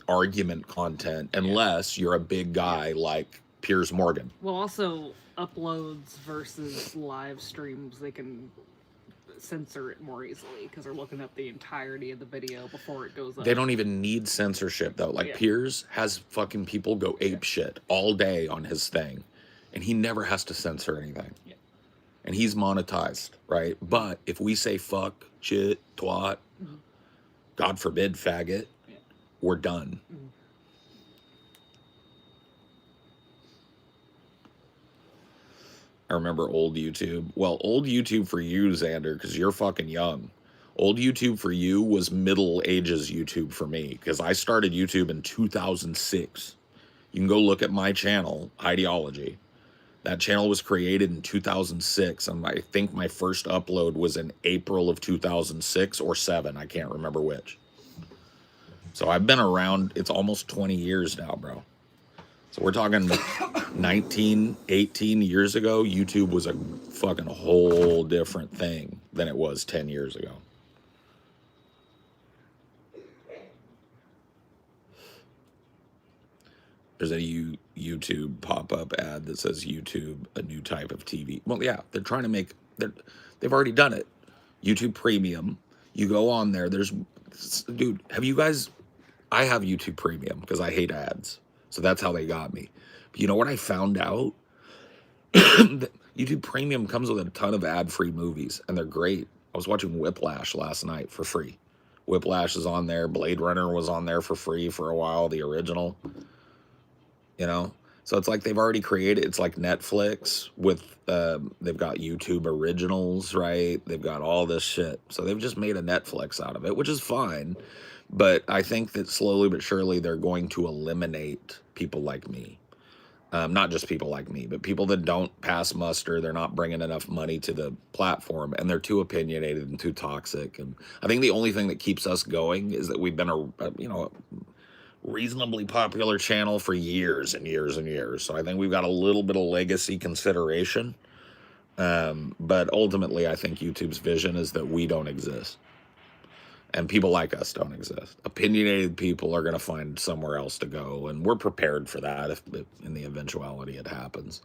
argument content unless you're a big guy like Piers Morgan. Well, also uploads versus live streams, they can censor it more easily because they're looking up the entirety of the video before it goes up. They don't even need censorship though. Like Piers has fucking people go ape shit all day on his thing, and he never has to censor anything. Yeah. And he's monetized, right? But if we say fuck, shit, twat, God forbid, faggot, we're done. I remember old YouTube. Well, old YouTube for you, Xander, because you're fucking young. Old YouTube for you was Middle Ages YouTube for me, because I started YouTube in 2006. You can go look at my channel, Ideology. That channel was created in 2006, and I think my first upload was in April of 2006 or 7. I can't remember which. So I've been around, it's almost 20 years now, bro. So we're talking 19, 18 years ago, YouTube was a fucking whole different thing than it was 10 years ago. There's a YouTube pop-up ad that says YouTube, a new type of TV. Well, yeah, they're trying to make, they've already done it. YouTube Premium. You go on there, dude, have you guys, I have YouTube Premium because I hate ads. So that's how they got me. But you know what I found out? YouTube Premium comes with a ton of ad-free movies, and they're great. I was watching Whiplash last night for free. Whiplash is on there. Blade Runner was on there for free for a while, the original. You know? So it's like they've already created, it's like Netflix with, they've got YouTube originals, right? They've got all this shit. So they've just made a Netflix out of it, which is fine. But I think that slowly but surely they're going to eliminate people like me. Not just people like me, but people that don't pass muster. They're not bringing enough money to the platform, and they're too opinionated and too toxic. And I think the only thing that keeps us going is that we've been a reasonably popular channel for years and years and years. So I think we've got a little bit of legacy consideration. But ultimately, I think YouTube's vision is that we don't exist. And people like us don't exist. Opinionated people are going to find somewhere else to go. And we're prepared for that if in the eventuality it happens.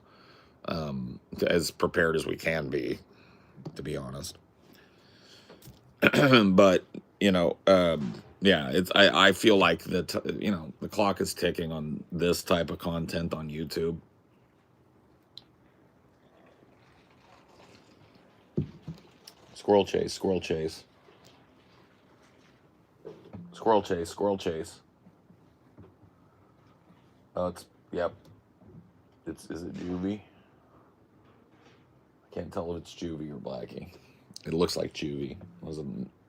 As prepared as we can be, to be honest. But, yeah, I feel like the clock is ticking on this type of content on YouTube. Squirrel chase, squirrel chase. Squirrel chase, squirrel chase. Oh, yep. Is it Juvie? I can't tell if it's Juvie or Blackie. It looks like Juvie.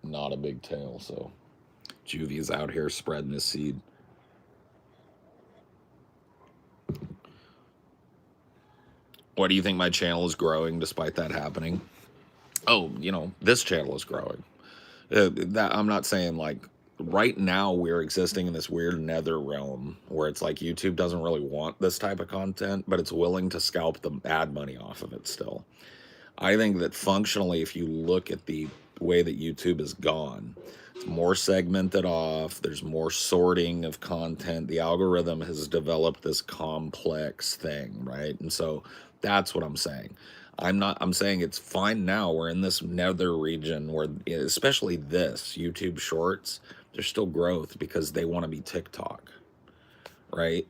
Not a big tail, so Juvie is out here spreading his seed. Why do you think my channel is growing despite that happening? Oh, this channel is growing. That I'm not saying like right now we're existing in this weird nether realm where it's like YouTube doesn't really want this type of content, but it's willing to scalp the ad money off of it still. I think that functionally, if you look at the way that YouTube has gone, it's more segmented off. There's more sorting of content. The algorithm has developed this complex thing, right? And so that's what I'm saying. I'm saying it's fine now. We're in this nether region where, especially this YouTube Shorts, there's still growth because they want to be TikTok, right?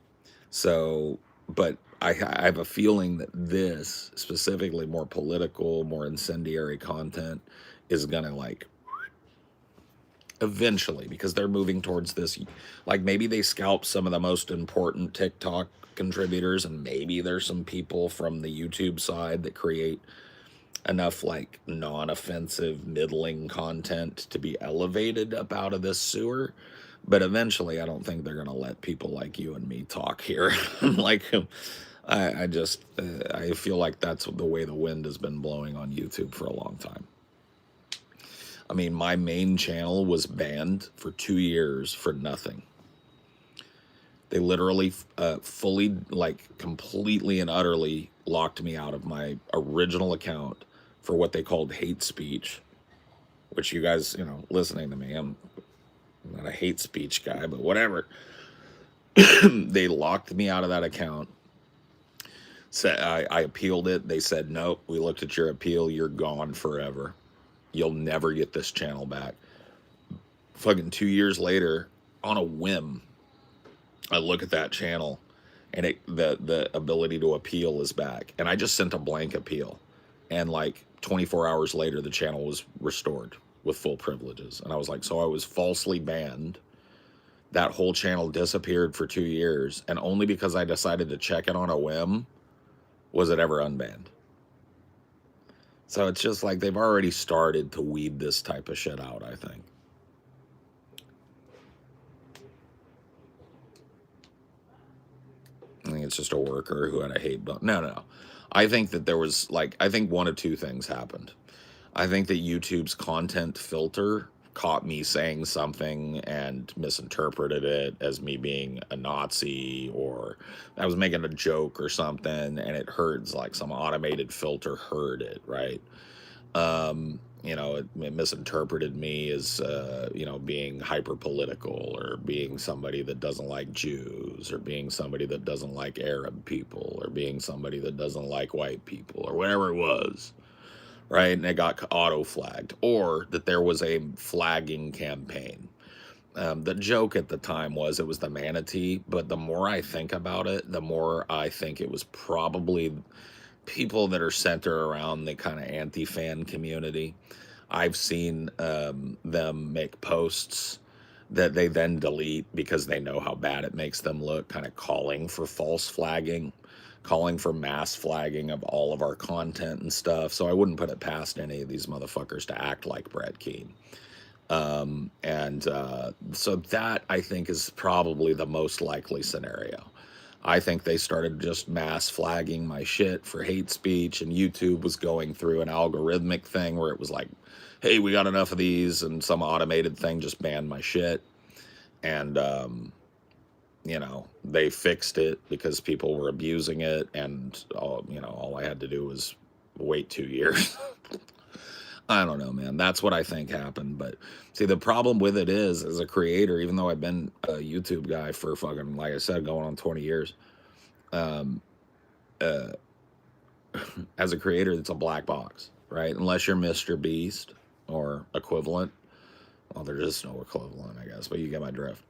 So, but I have a feeling that this, specifically more political, more incendiary content, is going to like eventually, because they're moving towards this, like maybe they scalp some of the most important TikTok contributors, and maybe there's some people from the YouTube side that create enough like non-offensive middling content to be elevated up out of this sewer. But eventually I don't think they're going to let people like you and me talk here. Like I just I feel like that's the way the wind has been blowing on YouTube for a long time. I mean, my main channel was banned for 2 years for nothing. They literally fully, like completely and utterly locked me out of my original account for what they called hate speech, which you guys, listening to me, I'm not a hate speech guy, but whatever. They locked me out of that account. So I appealed it. They said, nope, we looked at your appeal. You're gone forever. You'll never get this channel back. Fucking 2 years later, on a whim, I look at that channel and the ability to appeal is back. And I just sent a blank appeal. And like 24 hours later, the channel was restored with full privileges. And I was like, so I was falsely banned. That whole channel disappeared for 2 years. And only because I decided to check it on a whim was it ever unbanned. So it's just like they've already started to weed this type of shit out, I think. I think it's just a worker who had a hate button. No. I think that there was I think one of two things happened. I think that YouTube's content filter caught me saying something and misinterpreted it as me being a Nazi, or I was making a joke or something, and it heard like some automated filter heard it, right? It misinterpreted me as, being hyper political, or being somebody that doesn't like Jews, or being somebody that doesn't like Arab people, or being somebody that doesn't like white people, or whatever it was, right? And it got auto flagged, or that there was a flagging campaign. The joke at the time was it was the manatee, but the more I think about it, the more I think it was probably people that are centered around the kind of anti-fan community. I've seen them make posts that they then delete because they know how bad it makes them look, kind of calling for false flagging, calling for mass flagging of all of our content and stuff. So I wouldn't put it past any of these motherfuckers to act like Brett Keane. So that, I think, is probably the most likely scenario. I think they started just mass flagging my shit for hate speech, and YouTube was going through an algorithmic thing where it was like, hey, we got enough of these, and some automated thing just banned my shit. And, they fixed it because people were abusing it, and, all I had to do was wait 2 years. I don't know, man. That's what I think happened. But see, the problem with it is, as a creator, even though I've been a YouTube guy for fucking, like I said, going on 20 years, um, uh, as a creator, it's a black box, right? Unless you're Mr. Beast or equivalent. Well, there is no equivalent, I guess, but you get my drift.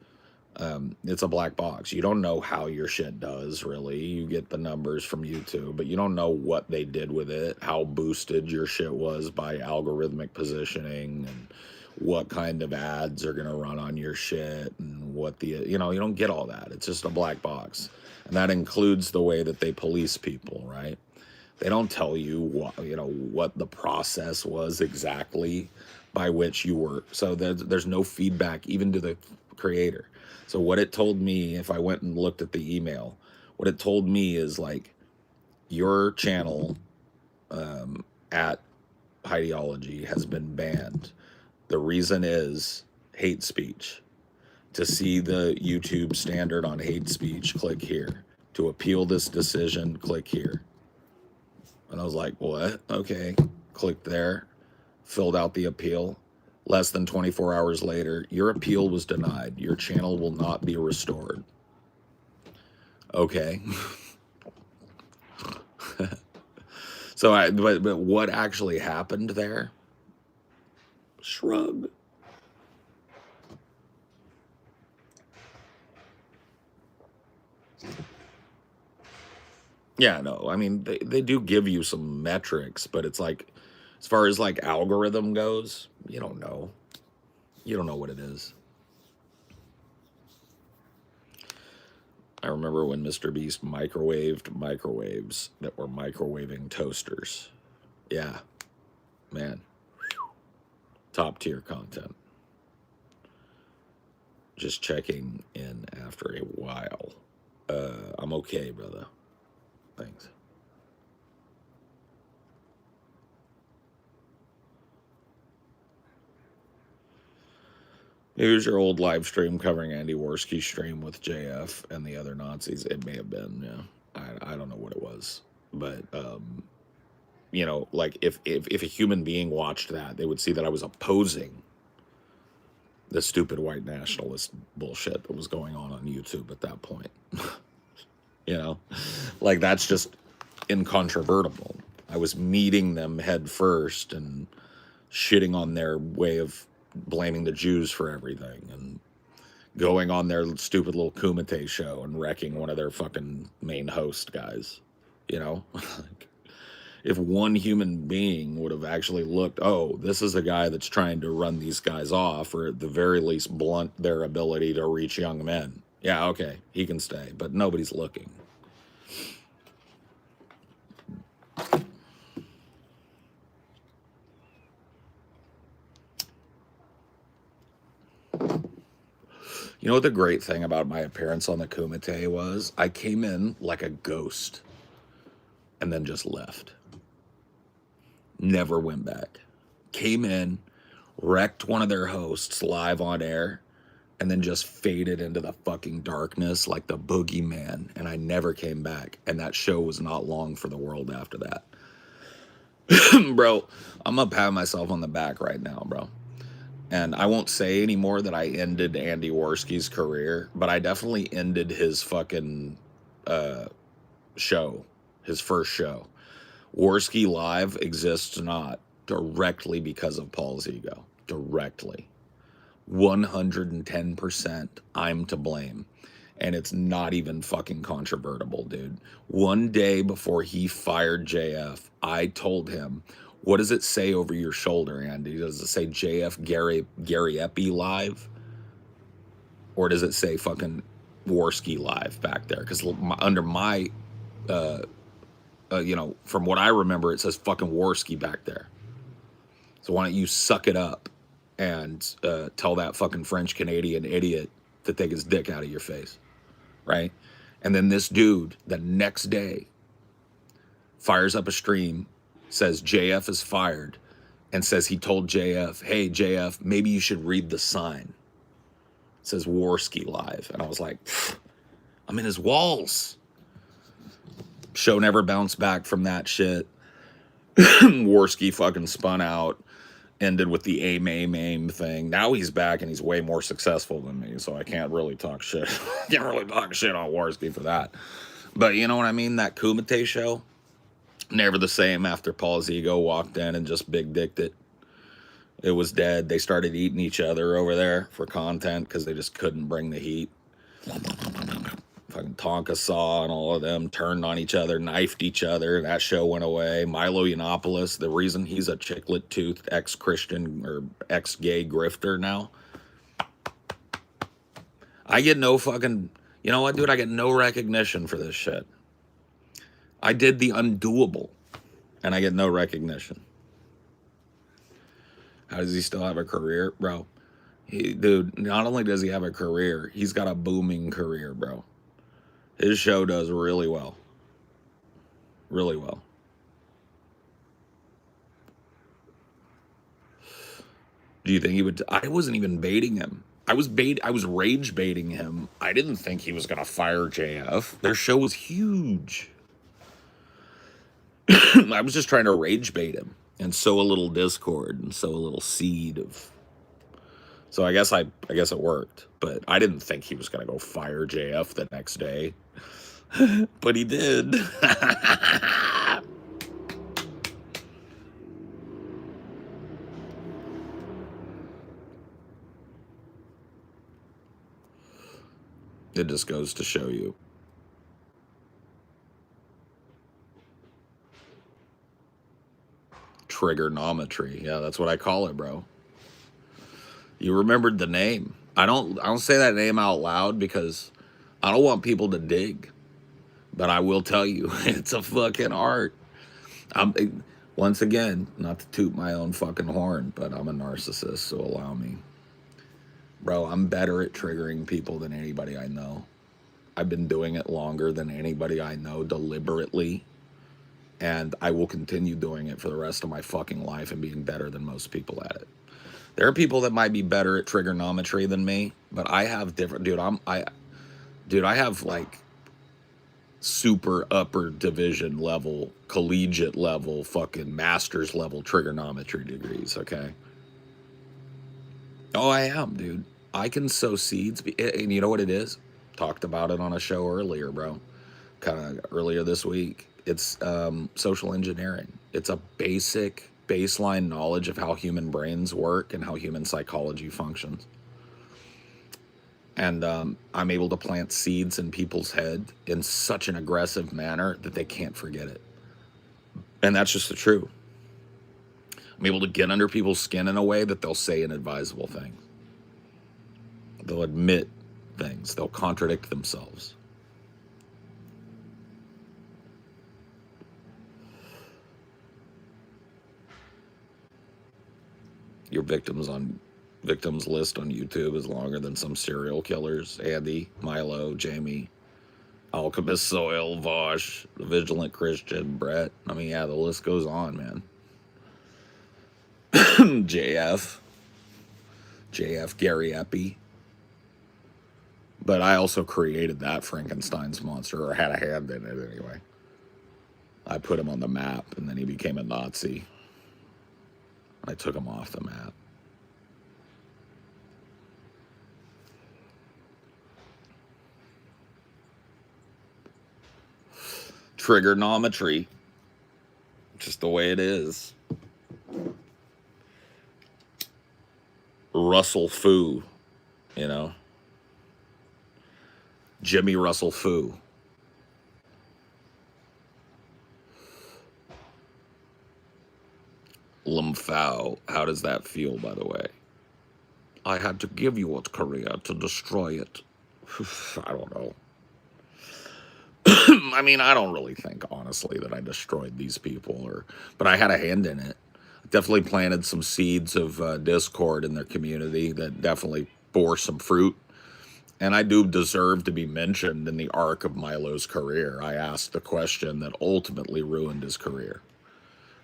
It's a black box. You don't know how your shit does, really. You get the numbers from YouTube, but you don't know what they did with it, how boosted your shit was by algorithmic positioning, and what kind of ads are going to run on your shit, and what you don't get all that. It's just a black box. And that includes the way that they police people, right? They don't tell you what the process was exactly by which you were. So there's no feedback even to the creator. So what it told me, if I went and looked at the email, what it told me is like your channel at Ideology has been banned. The reason is hate speech. To see the YouTube standard on hate speech, click here. To appeal this decision, click here. And I was like, what? Okay. Clicked there, filled out the appeal. Less than 24 hours later, your appeal was denied. Your channel will not be restored. Okay. But what actually happened there? Shrug. Yeah, no, I mean, they do give you some metrics, but it's like, as far as like algorithm goes, you don't know. You don't know what it is. I remember when Mr. Beast microwaved microwaves that were microwaving toasters. Yeah, man. Top tier content. Just checking in after a while. I'm okay, brother. Thanks. Here's your old live stream covering Andy Worski's stream with JF and the other Nazis. It may have been, yeah. I don't know what it was. But, like if a human being watched that, they would see that I was opposing the stupid white nationalist bullshit that was going on YouTube at that point. Like that's just incontrovertible. I was meeting them head first and shitting on their way of blaming the Jews for everything and going on their stupid little Kumite show and wrecking one of their fucking main host guys. If one human being would have actually looked, oh, this is a guy that's trying to run these guys off, or at the very least blunt their ability to reach young men. Yeah, okay, he can stay, but nobody's looking. You know what the great thing about my appearance on the Kumite was? I came in like a ghost and then just left. Never went back. Came in, wrecked one of their hosts live on air, and then just faded into the fucking darkness like the boogeyman, and I never came back. And that show was not long for the world after that. Bro, I'm gonna pat myself on the back right now, bro. And I won't say anymore that I ended Andy Worski's career, but I definitely ended his fucking show, his first show. Worski Live exists not directly because of Paul's ego. Directly. 110% I'm to blame. And it's not even fucking controvertible, dude. One day before he fired JF, I told him, what does it say over your shoulder, Andy? Does it say JF Gary Epi Live? Or does it say fucking Worski Live back there? Because under my, from what I remember, it says fucking Worski back there. So why don't you suck it up and tell that fucking French Canadian idiot to take his dick out of your face, right? And then this dude, the next day, fires up a stream, says JF is fired, and says he told JF, hey, JF, maybe you should read the sign. It says Worski Live. And I was like, I'm in his walls. Show never bounced back from that shit. Worski fucking spun out, ended with the aim thing. Now he's back and he's way more successful than me, so I can't really talk shit. Can't really talk shit on Worski for that. But you know what I mean? That Kumite show, never the same after Paul's ego walked in and just big dicked it. It was dead. They started eating each other over there for content because they just couldn't bring the heat. Fucking Tonka Saw and all of them turned on each other, knifed each other. That show went away. Milo Yiannopoulos, the reason he's a chiclet-toothed ex-Christian or ex-gay grifter now. I get no fucking... You know what, dude? I get no recognition for this shit. I did the undoable. and I get no recognition. How does he still have a career, bro? Dude, not only does he have a career, he's got a booming career, bro. His show does really well. Really well. Do you think he would? I wasn't even baiting him. I was rage baiting him. I didn't think he was gonna fire JF. Their show was huge. I was just trying to rage bait him and sow a little discord and sow a little seed of. So I guess it worked, but I didn't think he was gonna go fire JF the next day, but he did. It just goes to show you. Trigonometry. Yeah, that's what I call it, bro. You remembered the name. I don't say that name out loud because I don't want people to dig. But I will tell you, it's a fucking art. Once again, not to toot my own fucking horn, but I'm a narcissist, so allow me. Bro, I'm better at triggering people than anybody I know. I've been doing it longer than anybody I know deliberately. And I will continue doing it for the rest of my fucking life and being better than most people at it. There are people that might be better at trigonometry than me, but I have different, I have like super upper division level, collegiate level, fucking master's level trigonometry degrees, okay? Oh, I am, dude. I can sow seeds, and you know what it is? Talked about it on a show earlier, bro. Kind of earlier this week. It's social engineering. It's a basic baseline knowledge of how human brains work and how human psychology functions. And I'm able to plant seeds in people's head in such an aggressive manner that they can't forget it. And that's just the truth. I'm able to get under people's skin in a way that they'll say inadvisable things. They'll admit things. They'll contradict themselves. Your victims list on YouTube is longer than some serial killers. Andy, Milo, Jamie, Alchemist Soil, Vosh, the Vigilant Christian, Brett. I mean, yeah, the list goes on, man. JF, Gary Epi. But I also created that Frankenstein's monster, or had a hand in it anyway. I put him on the map, and then he became a Nazi. I took him off the map. Trigonometry. Just the way it is. Russell Fu, you know? Jimmy Russell Fu. Lumphao. How does that feel, by the way? I had to give you a Korea to destroy it. I don't know. I mean, I don't really think, honestly, that I destroyed these people, but I had a hand in it. Definitely planted some seeds of discord in their community that definitely bore some fruit. And I do deserve to be mentioned in the arc of Milo's career. I asked the question that ultimately ruined his career.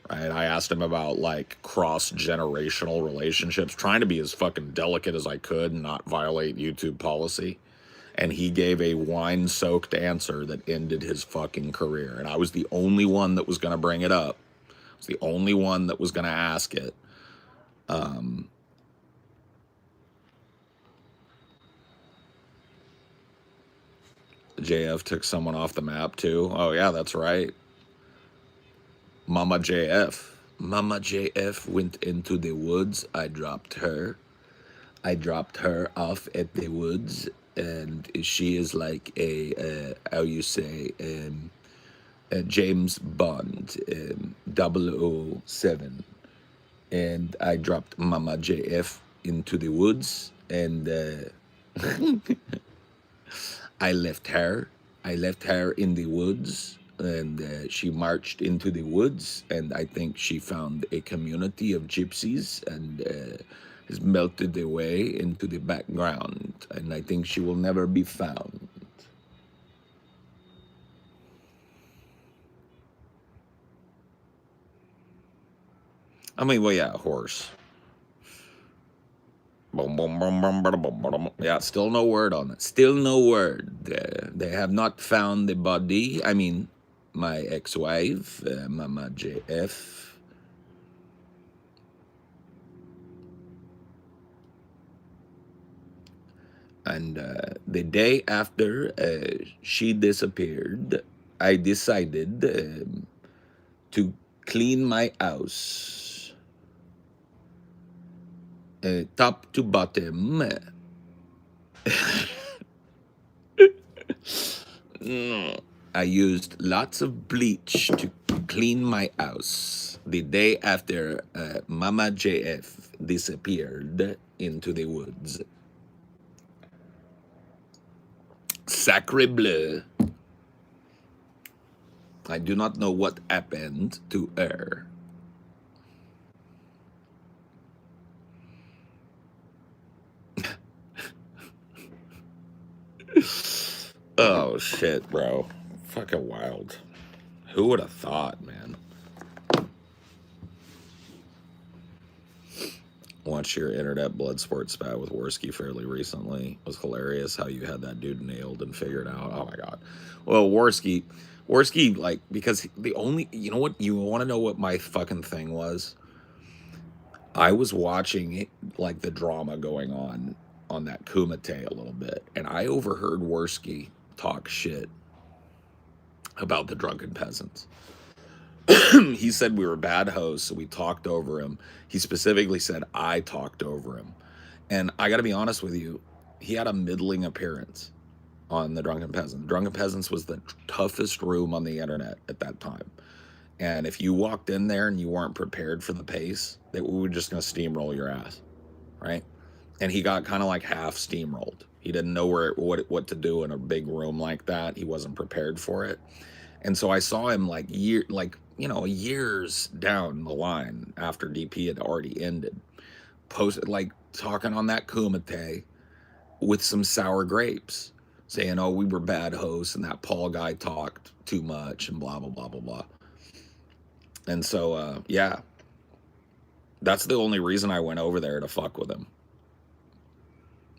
Right? I asked him about like cross-generational relationships, trying to be as fucking delicate as I could and not violate YouTube policy. And he gave a wine-soaked answer that ended his fucking career. And I was the only one that was going to bring it up. I was the only one that was going to ask it. JF took someone off the map too. Oh yeah, that's right. Mama JF. Mama JF went into the woods. I dropped her off at the woods, and she is like a how you say, a James Bond, 007. And I dropped Mama JF into the woods, and I left her in the woods and she marched into the woods, and I think she found a community of gypsies and has melted away into the background, and I think she will never be found. I mean, well, yeah, horse. Yeah, still no word on it. Still no word. They have not found the body. I mean, my ex-wife, Mama JF. And the day after she disappeared, I decided to clean my house, top to bottom. I used lots of bleach to clean my house the day after Mama JF disappeared into the woods. Sacre bleu. I do not know what happened to her. Oh shit, bro. Fucking wild. Who would have thought, man? Watched your internet blood sport spat with Worski fairly recently. It was hilarious how you had that dude nailed and figured out. Oh my god. Well, Worski, like, because the only, you know what, you want to know what my fucking thing was? I was watching it, like the drama going on that Kumite a little bit, and I overheard Worski talk shit about the drunken peasants. He said we were bad hosts, so we talked over him. He specifically said I talked over him. And I got to be honest with you, he had a middling appearance on the Drunken Peasants. Drunken Peasants was the toughest room on the internet at that time. And if you walked in there and you weren't prepared for the pace, we were just going to steamroll your ass, right? And he got kind of like half steamrolled. He didn't know what to do in a big room like that. He wasn't prepared for it. And so I saw him like years down the line after DP had already ended, posted like talking on that Kumite with some sour grapes, saying, "Oh, we were bad hosts, and that Paul guy talked too much, and blah blah blah blah blah." And so, yeah, that's the only reason I went over there to fuck with him,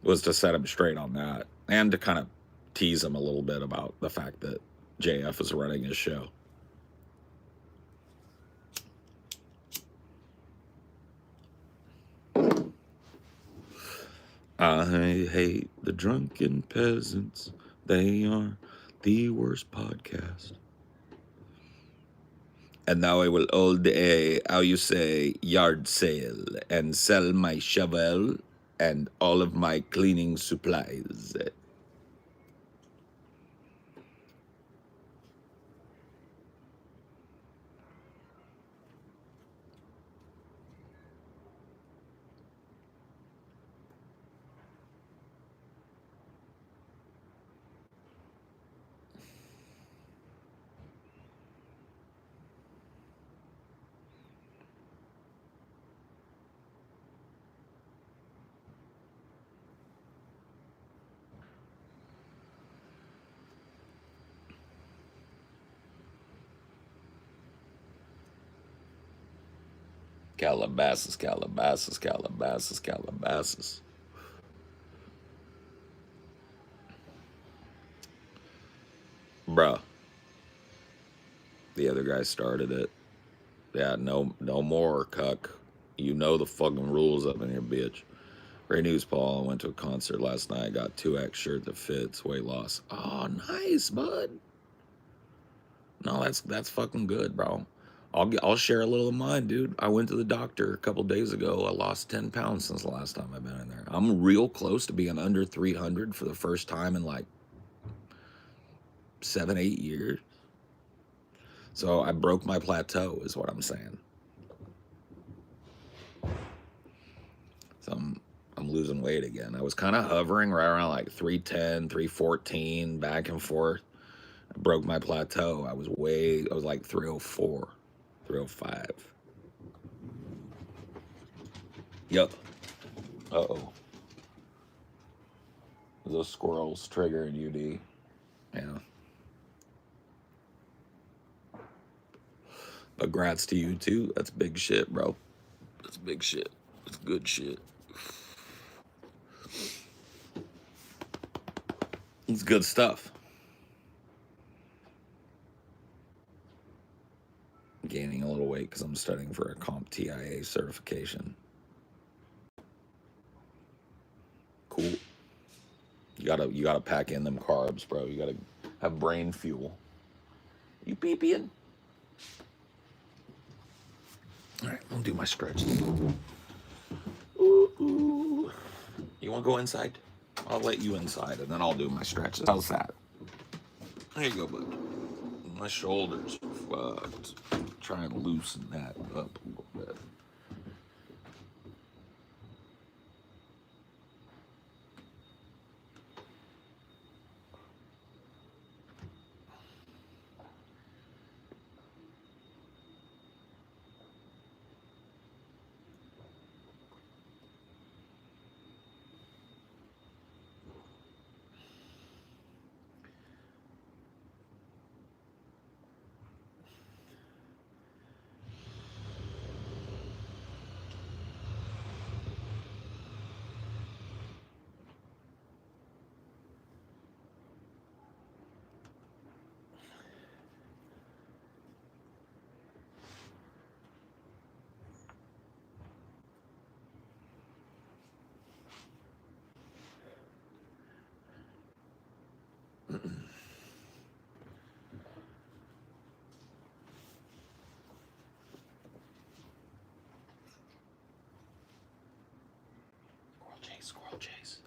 was to set him straight on that, and to kind of tease him a little bit about the fact that JF is running his show. I hate the drunken peasants. They are the worst podcast. And now I will hold a, how you say, yard sale and sell my shovel and all of my cleaning supplies. Calabasas, Calabasas, Calabasas, Calabasas. Bruh. The other guy started it. Yeah, no more, cuck. You know the fucking rules up in here, bitch. Great news, Paul. I went to a concert last night. Got 2X shirt that fits. Weight loss. Oh, nice, bud. No, that's fucking good, bro. I'll share a little of mine, dude. I went to the doctor a couple days ago. I lost 10 pounds since the last time I've been in there. I'm real close to being under 300 for the first time in like 7-8 years. So I broke my plateau, is what I'm saying. So I'm losing weight again. I was kind of hovering right around like 310, 314, back and forth. I broke my plateau. I was like 304, 305. Yup. Uh-oh. Those squirrels triggering UD. Yeah. But grats to you too. That's big shit, bro. That's big shit. That's good shit. It's good stuff. Gaining a little weight because I'm studying for a comp TIA certification. Cool. You gotta pack in them carbs, bro. You gotta have brain fuel. You peeing? All right, I'll do my stretch. Ooh, ooh. You want to go inside? I'll let you inside, and then I'll do my stretches. How's that? There you go, bud. My shoulders are fucked. Try and loosen that up a little bit. Squirrel chase.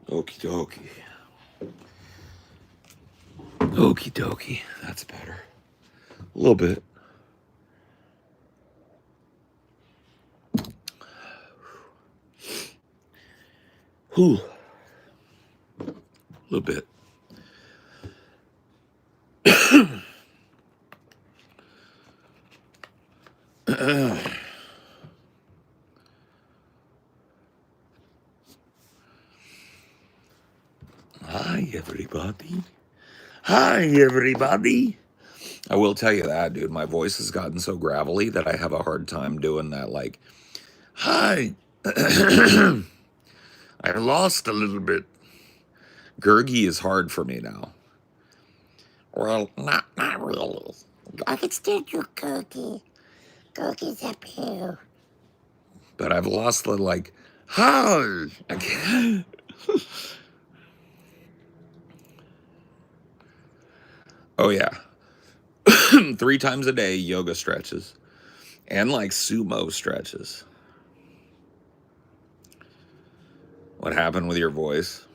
Okie dokie. Okie dokie. That's better. A little bit. Whew. A little bit. Hi, everybody. Hi, everybody. I will tell you that, dude. My voice has gotten so gravelly that I have a hard time doing that. Like, hi. I lost a little bit. Gurgy is hard for me now. Well, not really. I can still do Gurgy. Gurgy's up here. But I've lost the, like, hi. I can't. Oh, yeah. 3 times a day, yoga stretches. And, like, sumo stretches. What happened with your voice?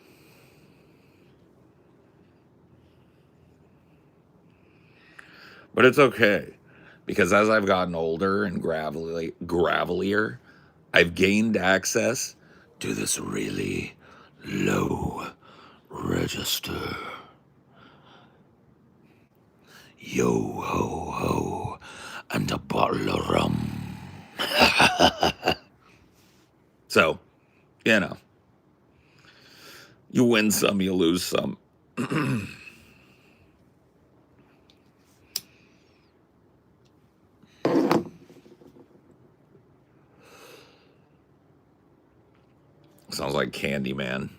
But it's okay. Because as I've gotten older and gravelier, I've gained access to this really low register. Yo ho ho. you know, you win some, you lose some. Sounds like Candyman.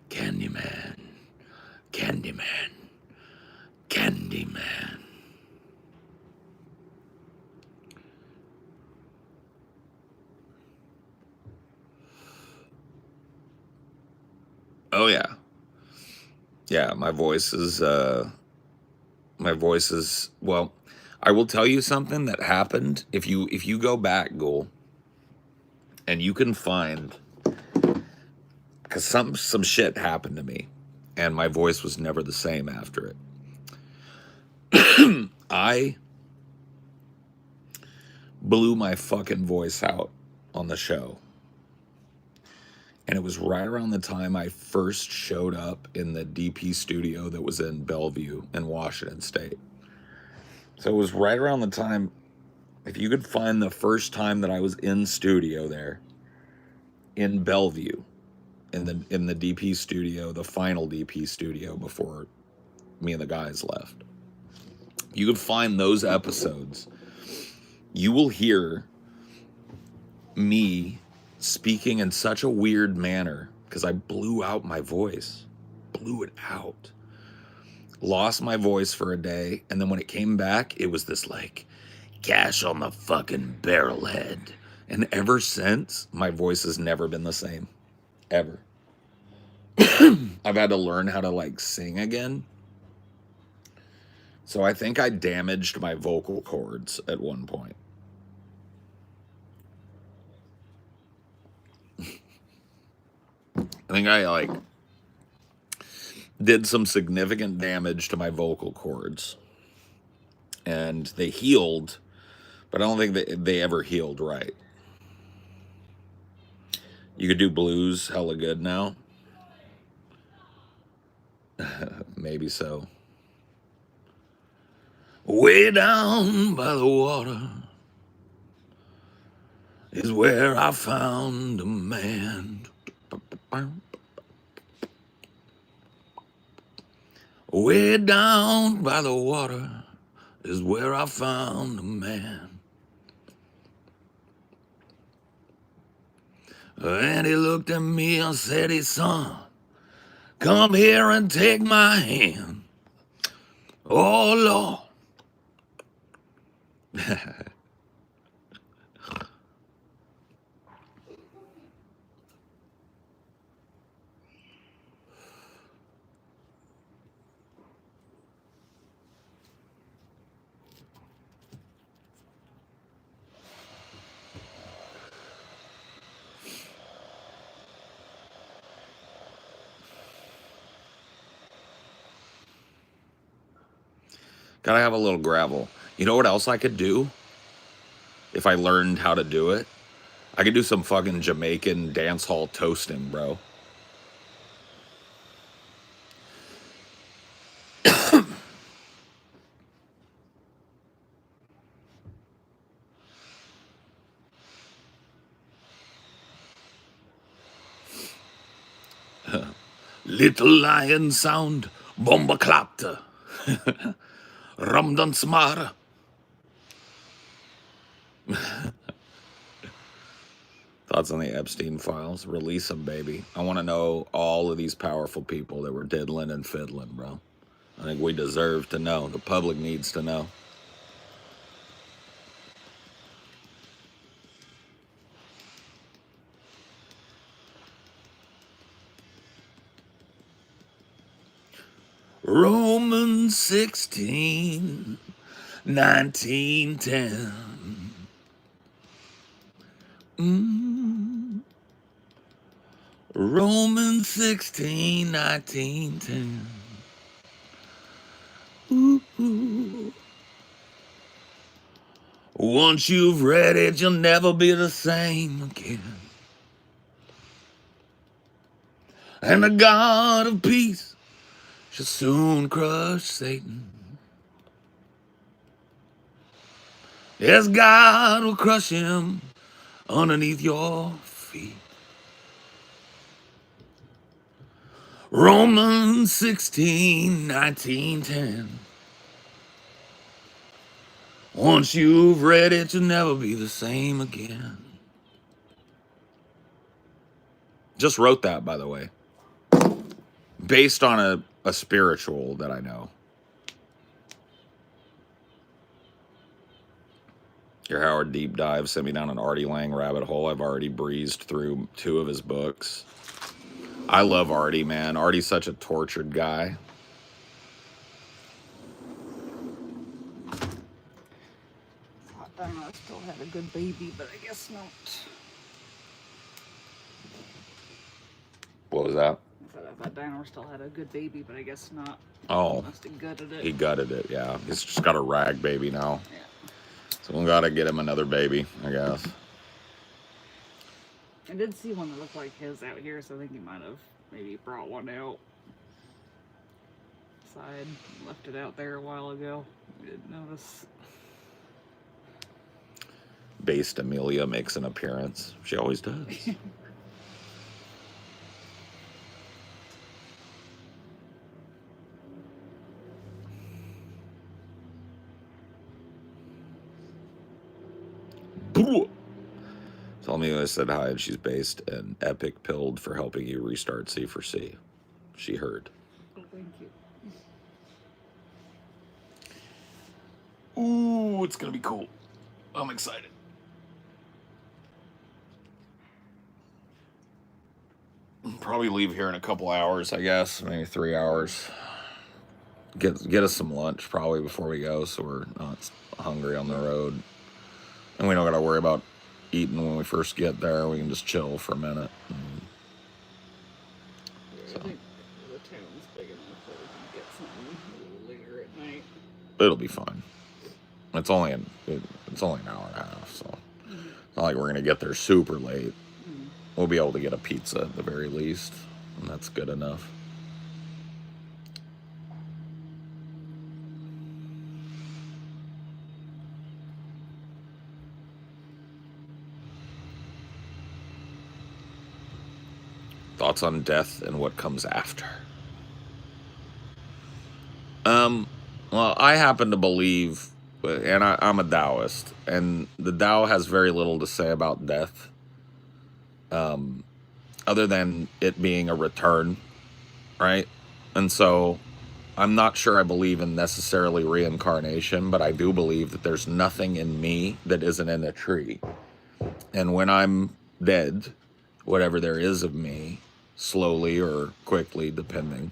Candyman. Candyman. Candyman. Oh yeah. Yeah, my voice is well, I will tell you something that happened. If you go back, Ghoul, and you can find, because some shit happened to me and my voice was never the same after it. I blew my fucking voice out on the show. And it was right around the time I first showed up in the DP studio that was in Bellevue in Washington State. So it was right around the time, if you could find the first time that I was in studio there in Bellevue, in the DP studio, the final DP studio before me and the guys left. You could find those episodes. You will hear me speaking in such a weird manner because I blew out my voice. Blew it out. Lost my voice for a day, and then when it came back, it was this like cash on the fucking barrel head. And ever since, my voice has never been the same. Ever. I've had to learn how to like sing again. So I think I damaged my vocal cords at one point. I think I like did some significant damage to my vocal cords. And they healed, but I don't think they ever healed right. You could do blues hella good now. Maybe so. Way down by the water is where I found a man. Way down by the water is where I found a man. And he looked at me and said, "Hey, son, come here and take my hand." Oh, Lord. Gotta have a little gravel. You know what else I could do? If I learned how to do it? I could do some fucking Jamaican dance hall toasting, bro. Little lion sound, bomba clapte. Ramdan smara. Thoughts on the Epstein files? Release them, baby. I want to know all of these powerful people that were diddling and fiddling, bro. I think we deserve to know. The public needs to know. Romans 16, 19:10. Romans 16, 19:10. Ooh. Once you've read it, you'll never be the same again. And the God of peace shall soon crush Satan. Yes, God will crush him underneath your feet. Romans 16, 19, 10. Once you've read it, you'll never be the same again. Just wrote that, by the way. Based on a spiritual that I know. Your Howard deep dive sent me down an Artie Lang rabbit hole. I've already breezed through 2 of his books. I love Artie, man. Artie's such a tortured guy. Thought Dino still had a good baby, but I guess not. What was that? I thought Dino still had a good baby, but I guess not. Oh. He must have gutted it. He gutted it, yeah. He's just got a rag baby now. Yeah. So we gotta get him another baby, I guess. I did see one that looked like his out here, so I think he might have maybe brought one out. Side, left it out there a while ago. We didn't notice. Based Amelia makes an appearance. She always does. Tell me I said hi and she's based and epic pilled for helping you restart C4C. She heard. Oh, thank you. Ooh, it's gonna be cool. I'm excited. Probably leave here in a couple hours, I guess, maybe 3 hours. Get us some lunch probably before we go, so we're not hungry on the road, and we don't gotta worry about eating when we first get there. We can just chill for a minute. I think the town's big enough that we can get something a little later at night. It'll be fine. It's only an hour and a half, so it's not like we're gonna get there super late. We'll be able to get a pizza at the very least, and that's good enough. Thoughts on death and what comes after? Well, I happen to believe, and I'm a Taoist, and the Tao has very little to say about death, other than it being a return, right? And so I'm not sure I believe in necessarily reincarnation, but I do believe that there's nothing in me that isn't in a tree. And when I'm dead, whatever there is of me, slowly or quickly, depending,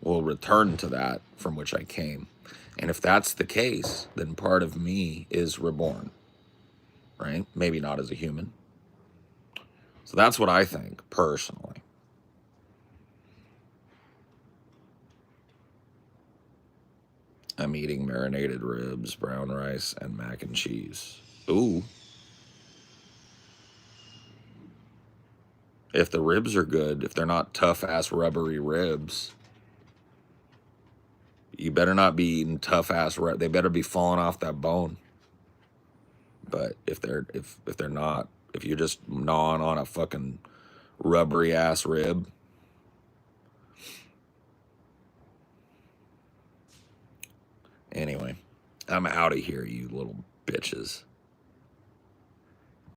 will return to that from which I came. And if that's the case, then part of me is reborn, right? Maybe not as a human. So that's what I think, personally. I'm eating marinated ribs, brown rice, and mac and cheese. Ooh. If the ribs are good, if they're not tough-ass rubbery ribs, you better not be eating tough-ass ribs. They better be falling off that bone. But if they're not, if you're just gnawing on a fucking rubbery-ass rib, anyway, I'm out of here, you little bitches.